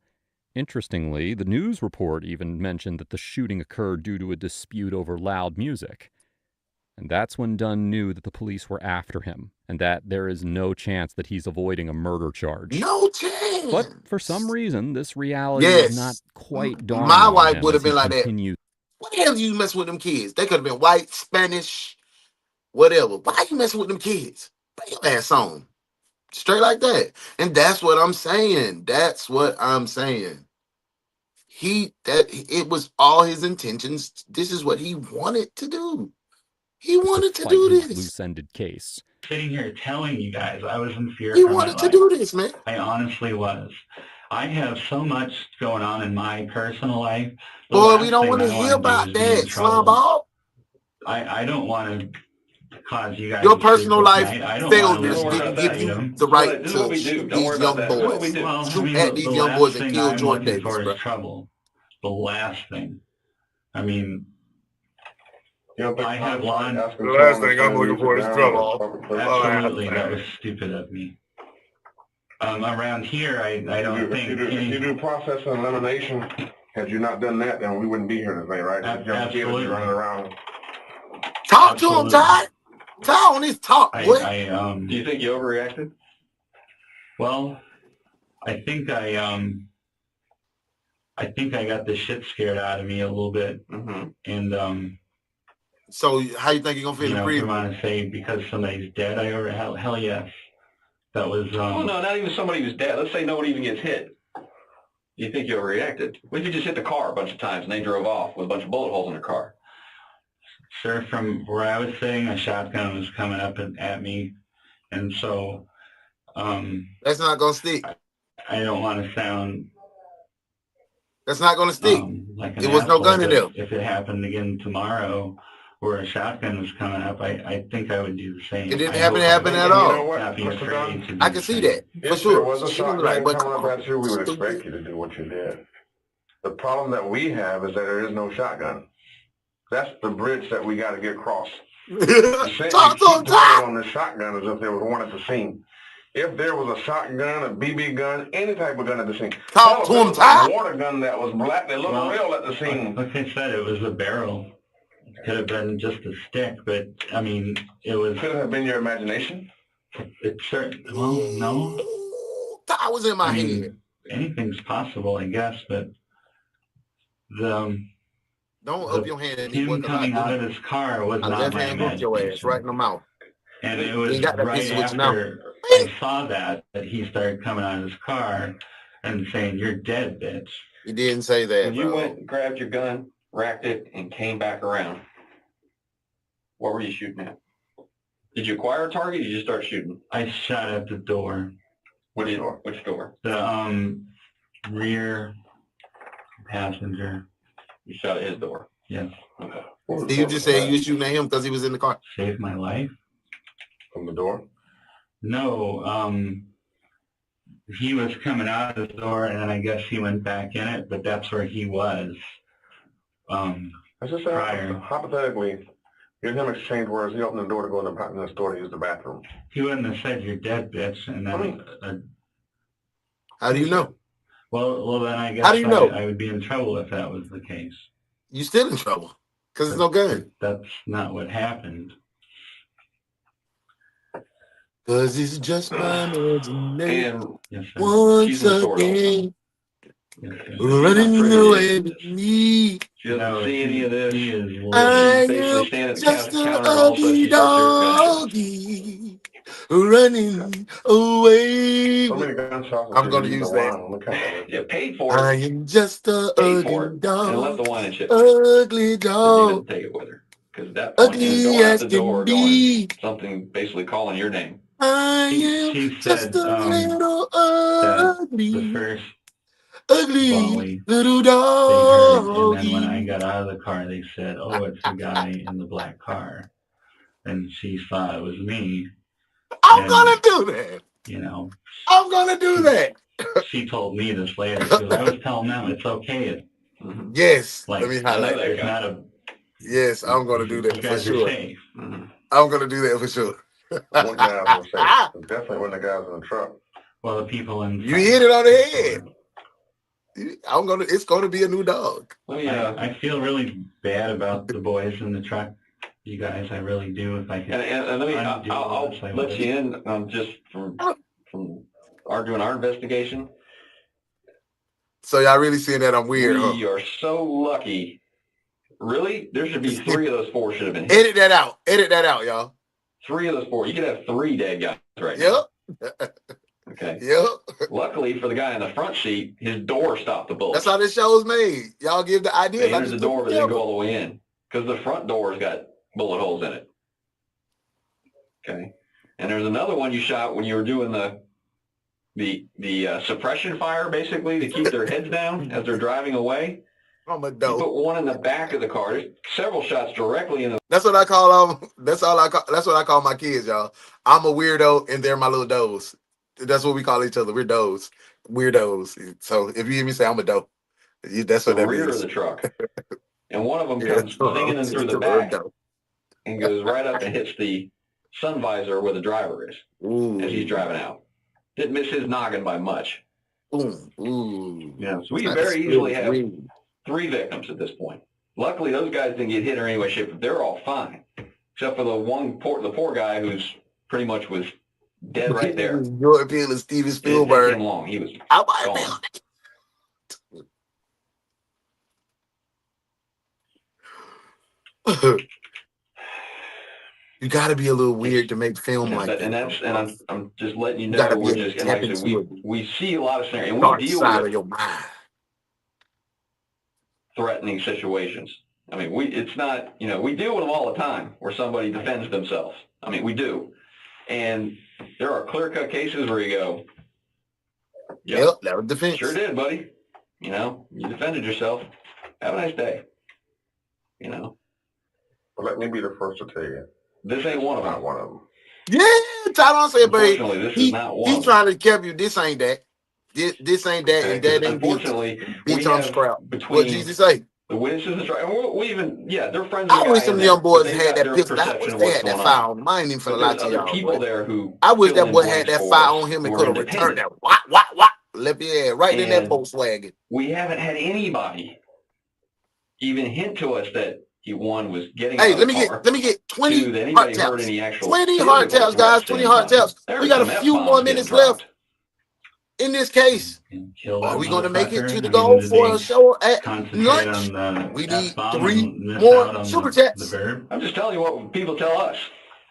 Interestingly, the news report even mentioned that the shooting occurred due to a dispute over loud music. And that's when Dunn knew that the police were after him, and that there is no chance that he's avoiding a murder charge. No chance! But for some reason, this reality is not quite dawning My on wife him would have as he been like that. continues. What the hell you messing with them kids? They could have been white, Spanish, whatever. Why you messing with them kids? Put your ass on. Straight like that. And that's what I'm saying. That's what I'm saying. It was all his intentions. This is what he wanted to do. He wanted to do this. Loose-ended case. Sitting here telling you guys I was in fear. He wanted to do this, man. I honestly was. I have so much going on in my personal life. Boy, we don't want to hear about that, slum ball. I don't want to cause you guys. Your personal life failures didn't give you the right to shoot these young boys. Shoot at these young boys and kill Jordan Davis, bro. Trouble. The last thing. I mean, I have lawn. The last thing I'm looking for is trouble. Absolutely, that was stupid of me. Around here, I don't think... You do process and elimination Had you not done that, then we wouldn't be here today, right? Absolutely. Running around. Talk to him, Ty. Ty on his talk, boy. Do you think you overreacted? Well, I think I got the shit scared out of me a little bit, and So how you think you're gonna feel? You know, if you want to say because somebody's dead, hell yes. That was. Well, no, not even somebody who's dead. Let's say nobody even gets hit. You think you overreacted? What if you just hit the car a bunch of times and they drove off with a bunch of bullet holes in their car? Sir, from where I was sitting, a shotgun was coming up at me, and so. That's not gonna stick. I don't want to sound. That's not gonna stick. Like there was no gun in there. If it happened again tomorrow, where a shotgun was coming up, I think I would do the same. It didn't happen at all. You know what, I can see that for if sure. there was a shotgun Like, but coming up at you, we would expect you to do what you did. The problem that we have is that there is no shotgun. That's the bridge that we got to get across. Talk to him, Ty. On the shotgun as if there was one at the scene. If there was a shotgun, a BB gun, any type of gun at the scene. Talk to him, Ty. A water gun that was black that looked real at the scene. Like I said, it was a barrel. Could have been just a stick, but I mean, it was. Could it have been your imagination? It certainly. Well, no. That was in my head. Anything's possible, I guess, but the. Don't up your hand. And him coming out of his car was not my imagination. Your ass right in the mouth. And it was right after I saw that he started coming out of his car and saying, "You're dead, bitch." He didn't say that. When you went and grabbed your gun, racked it, and came back around, what were you shooting at? Did you acquire a target or did you just start shooting? I shot at the door. Which door? Which door? The rear passenger. You shot at his door? Yes. Okay. Did you just say you were shooting at him because he was in the car? Saved my life. From the door? No. He was coming out of the door, and then I guess he went back in it, but that's where he was. I just say, hypothetically, you and him exchange words. He opened the door to go in the store to use the bathroom. He wouldn't have said, "You're dead, bitch," and then. How do you know? Well, then I guess How do you know? I would be in trouble if that was the case. You still in trouble because there's no gun. That's not what happened. Cause it's just my imagination. And once again, running away with me. She doesn't see any of this. I am just an ugly doggy running away. I'm gonna use that. Yeah, paid for it. I am just an ugly dog. And left the wine and shit. Ugly dog. Take it with her. Because that Ugly as can be. Something basically calling your name. I am just a little ugly, ugly little dog. And then when I got out of the car, they said, "Oh, it's the guy in the black car," and she thought it was me. I'm gonna do that. You know, I'm gonna do that. She told me this later because I was telling them it's okay. Yes, Like, let me highlight that. It's not a. Yes, I'm gonna do that for guys are sure. safe. I'm gonna do that for sure. One guy was safe. Definitely one of the guys in the truck. Well, the people in. You hit it on the head. It's gonna be a new dog. I feel really bad about the boys in the truck. You guys, I really do. If I can. And let me, I'll let you in just from doing our investigation. So y'all really seeing that I'm weird? We are so lucky. Really, there should be 3 of those 4 should have been hit. Edit that out. Edit that out, y'all. 3 of those 4. You could have 3 dead guys right now. Yep. Okay. Yep. Luckily for the guy in the front seat, his door stopped the bullet. That's how this show was made. Y'all give the idea. They entered the door, but didn't go all the way in because the front door's got bullet holes in it. Okay. And there's another one you shot when you were doing the suppression fire, basically, to keep their heads down as they're driving away. I'm a You dope. put one in the back of the car. There's several shots directly in the. That's what I call them. That's what I call my kids, y'all. I'm a weirdo, and they're my little does. That's what we call each other. We're does, weirdos. So if you hear me say I'm a dope, that's what that rear means. of the truck, and one of them comes singing in through the back and goes right up and hits the sun visor where the driver is as he's driving out. Didn't miss his noggin by much. Ooh. Yeah, so we very easily have 3 victims at this point. Luckily, those guys didn't get hit or any way, shape. They're all fine, except for the poor guy who's pretty much was dead right there. Jordan Peele and Steven It didn't Spielberg. take him long. He was gone. You got to be a little weird to make film like that. And I'm just letting you know, we're just, and like I said, we see a lot of scenarios, and we Dark deal side with of your mind. threatening situations. I mean, it's not, we deal with them all the time where somebody defends themselves. I mean, we do. And there are clear-cut cases where you go, yep, that was defense. Sure did, buddy. You defended yourself. Have a nice day. Well, let me be the first to tell you. This ain't one of them. Not one of them. Yeah, Tyrone said, but Unfortunately, this is not one. He's trying to keep you. This ain't that. This ain't that, and that ain't unfortunately, bitch on scrap. Between What Jesus say? The witnesses, and we even, they're friends. I wish some young boys had that pistol. I wish they had that fire on. I ain't even finna lie to y'all. People there who I wish that boy had that fire on him and could have returned that. What? Left your head right in that Volkswagen. We haven't had anybody even hint to us that one was getting. Hey, let me get 20 heart taps. 20 heart taps, guys. 20 heart taps. We got a few more minutes left in this case. Are we going to make it to the goal for a show at lunch? We need 3 more super chats. I'm just telling you what people tell us.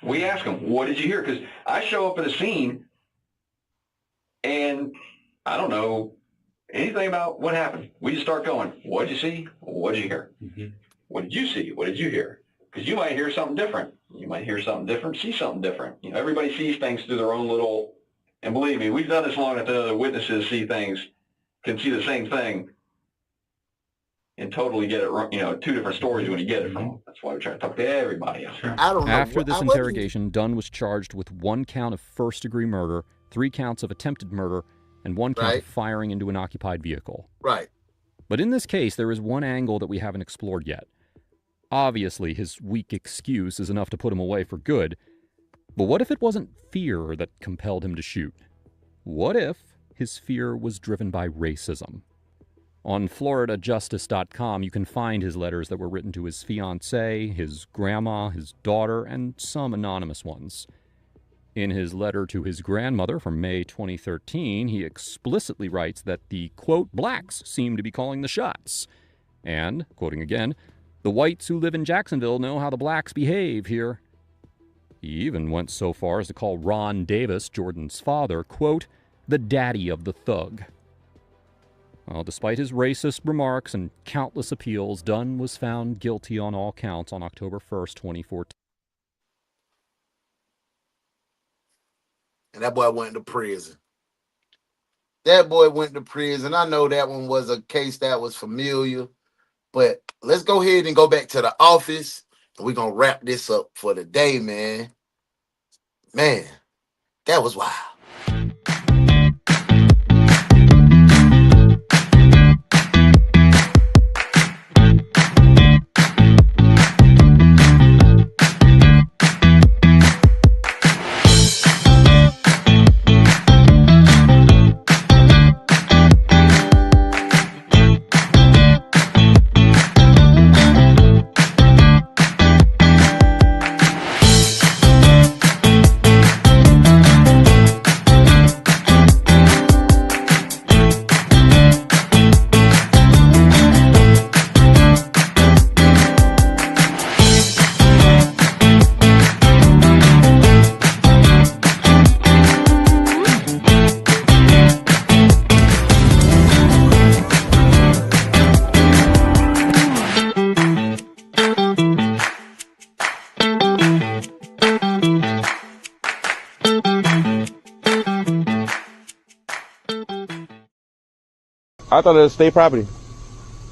We ask them, what did you hear? Because I show up at a scene and I don't know anything about what happened. We just start going, what did you see? What did you hear? What did you see? What did you hear? Because you might hear something different. You might hear something different, see something different. Everybody sees things through their own little, and believe me, we've done this long enough that other witnesses see things, can see the same thing, and totally get it wrong. 2 different stories when you get it from them. That's why we try to talk to everybody else. I don't know. After this interrogation, Dunn was charged with 1 count of first-degree murder, 3 counts of attempted murder, and 1 count of firing into an occupied vehicle. Right. But in this case, there is one angle that we haven't explored yet. Obviously, his weak excuse is enough to put him away for good. But what if it wasn't fear that compelled him to shoot? What if his fear was driven by racism? On FloridaJustice.com, you can find his letters that were written to his fiancée, his grandma, his daughter, and some anonymous ones. In his letter to his grandmother from May 2013, he explicitly writes that the, quote, blacks seem to be calling the shots. And, quoting again, the whites who live in Jacksonville know how the blacks behave here. He even went so far as to call Ron Davis, Jordan's father, quote, the daddy of the thug. Well, despite his racist remarks and countless appeals, Dunn was found guilty on all counts on October 1st, 2014. And that boy went to prison. I know that one was a case that was familiar. But let's go ahead and go back to the office. We're going to wrap this up for the day, man. Man, that was wild. I thought it was state property.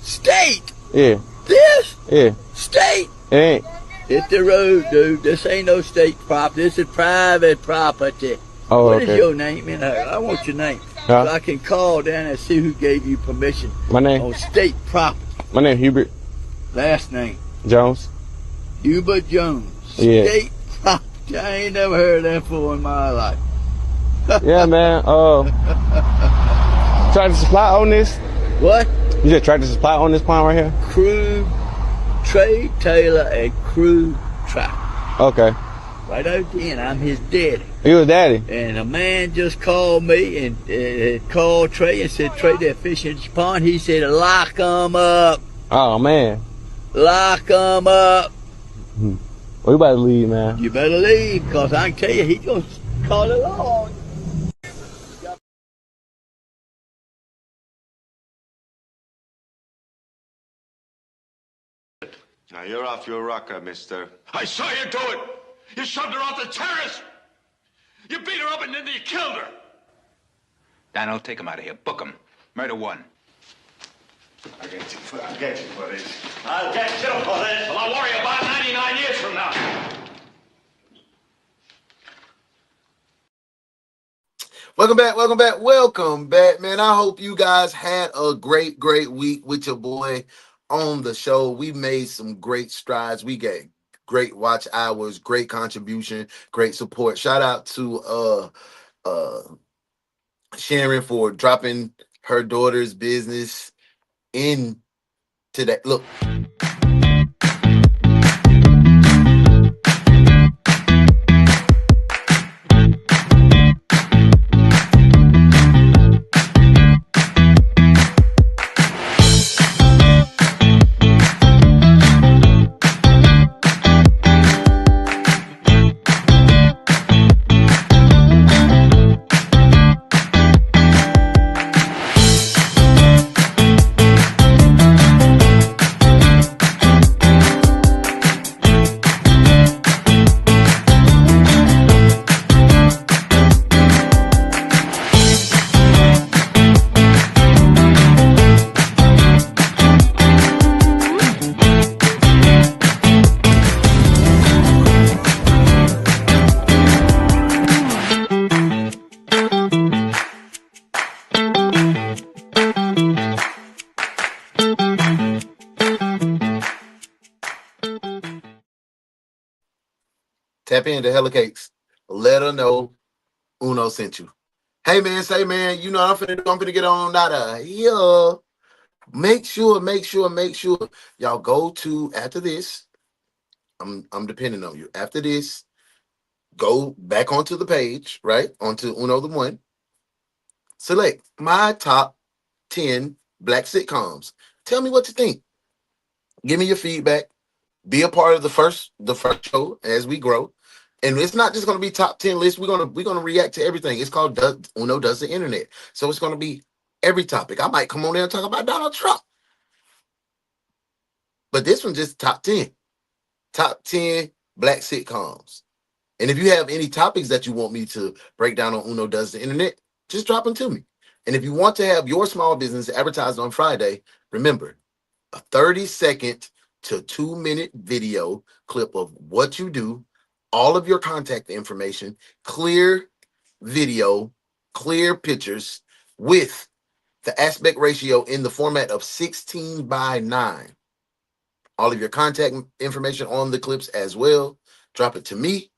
State? Yeah. This? Yeah. State? It ain't. It's the road, dude. This ain't no state property. This is private property. Oh, What okay. is your name? I want your name. Huh? So I can call down and see who gave you permission My name? on state property. My name Hubert Last name? Jones. Hubert Jones. Yeah. State property. I ain't never heard of that before in my life. Yeah, man. Tractor Supply own this. What? You just tractor supply on this pond right here? Crew, trade trailer, and crew tractor. Okay. Right out the end, I'm his daddy. You was daddy? And a man just called me and called Trey and said, Trey, they're fishing at the pond. He said, lock them up. Oh, man. Lock them up. Well, you better leave, man. You better leave, because I can tell you, he's going to call it on. Now, you're off your rocker, mister. I saw you do it. You shoved her off the terrace. You beat her up and then you killed her. Dano, take him out of here. Book him. Murder one. I'll get you for this. I'll get you for this. Well, I'll worry about 99 years from now. Welcome back, man. I hope you guys had a great week with your boy on the show. We made some great strides. We got great watch hours, great contribution, great support. Shout out to Sharon for dropping her daughter's business into that. Look. Tap into Hella Cakes. Let her know Uno sent you. Hey, man, say, man, you know I'm finna get on out of here. Make sure y'all go to, after this, I'm depending on you. After this, go back onto the page, right? Onto UnoDaOne. Select my top 10 black sitcoms. Tell me what you think. Give me your feedback. Be a part of the first show as we grow. And it's not just going to be top 10 lists. We're gonna react to everything. It's called Uno Does the Internet. So it's going to be every topic. I might come on there and talk about Donald Trump. But this one just top 10. Top 10 black sitcoms. And if you have any topics that you want me to break down on Uno Does the Internet, just drop them to me. And if you want to have your small business advertised on Friday, remember, a 30-second to 2-minute video clip of what you do, all of your contact information, clear video, clear pictures with the aspect ratio in the format of 16:9. All of your contact information on the clips as well. Drop it to me,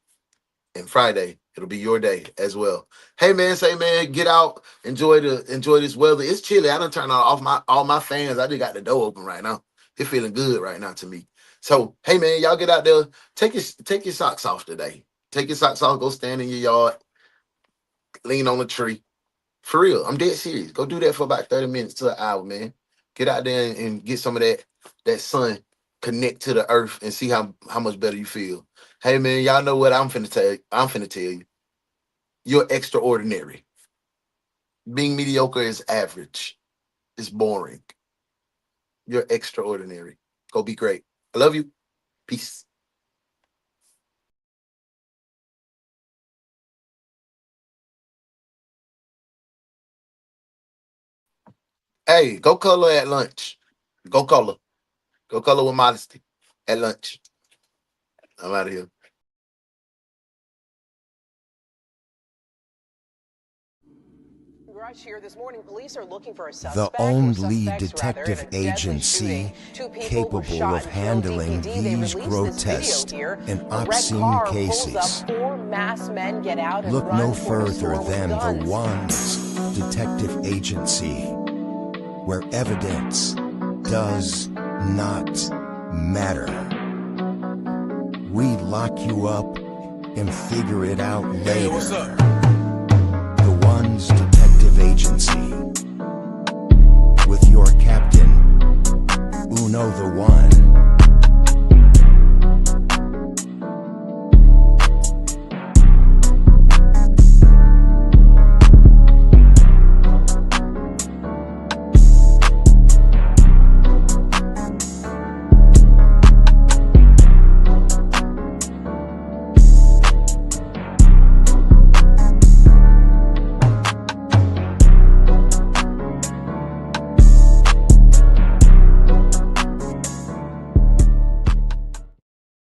and Friday it'll be your day as well. Hey, man, say, man, get out, enjoy this weather. It's chilly. I done turned off all my fans. I just got the door open right now. It's feeling good right now to me. So, hey, man, y'all get out there. Take your socks off today. Take your socks off. Go stand in your yard. Lean on a tree. For real. I'm dead serious. Go do that for about 30 minutes to an hour, man. Get out there and get some of that sun. Connect to the earth and see how much better you feel. Hey, man, y'all know what I'm finna tell you. You're extraordinary. Being mediocre is average. It's boring. You're extraordinary. Go be great. I love you. Peace. Hey, go color at lunch. Go color. Go color with modesty at lunch. I'm out of here. Here this morning, police are looking for a suspect. The only detective agency capable of handling these grotesque and obscene cases. Look no further than the DaOne's detective agency. where evidence does not matter. We lock you up and figure it out later. Hey, what's up? DaOne's detective.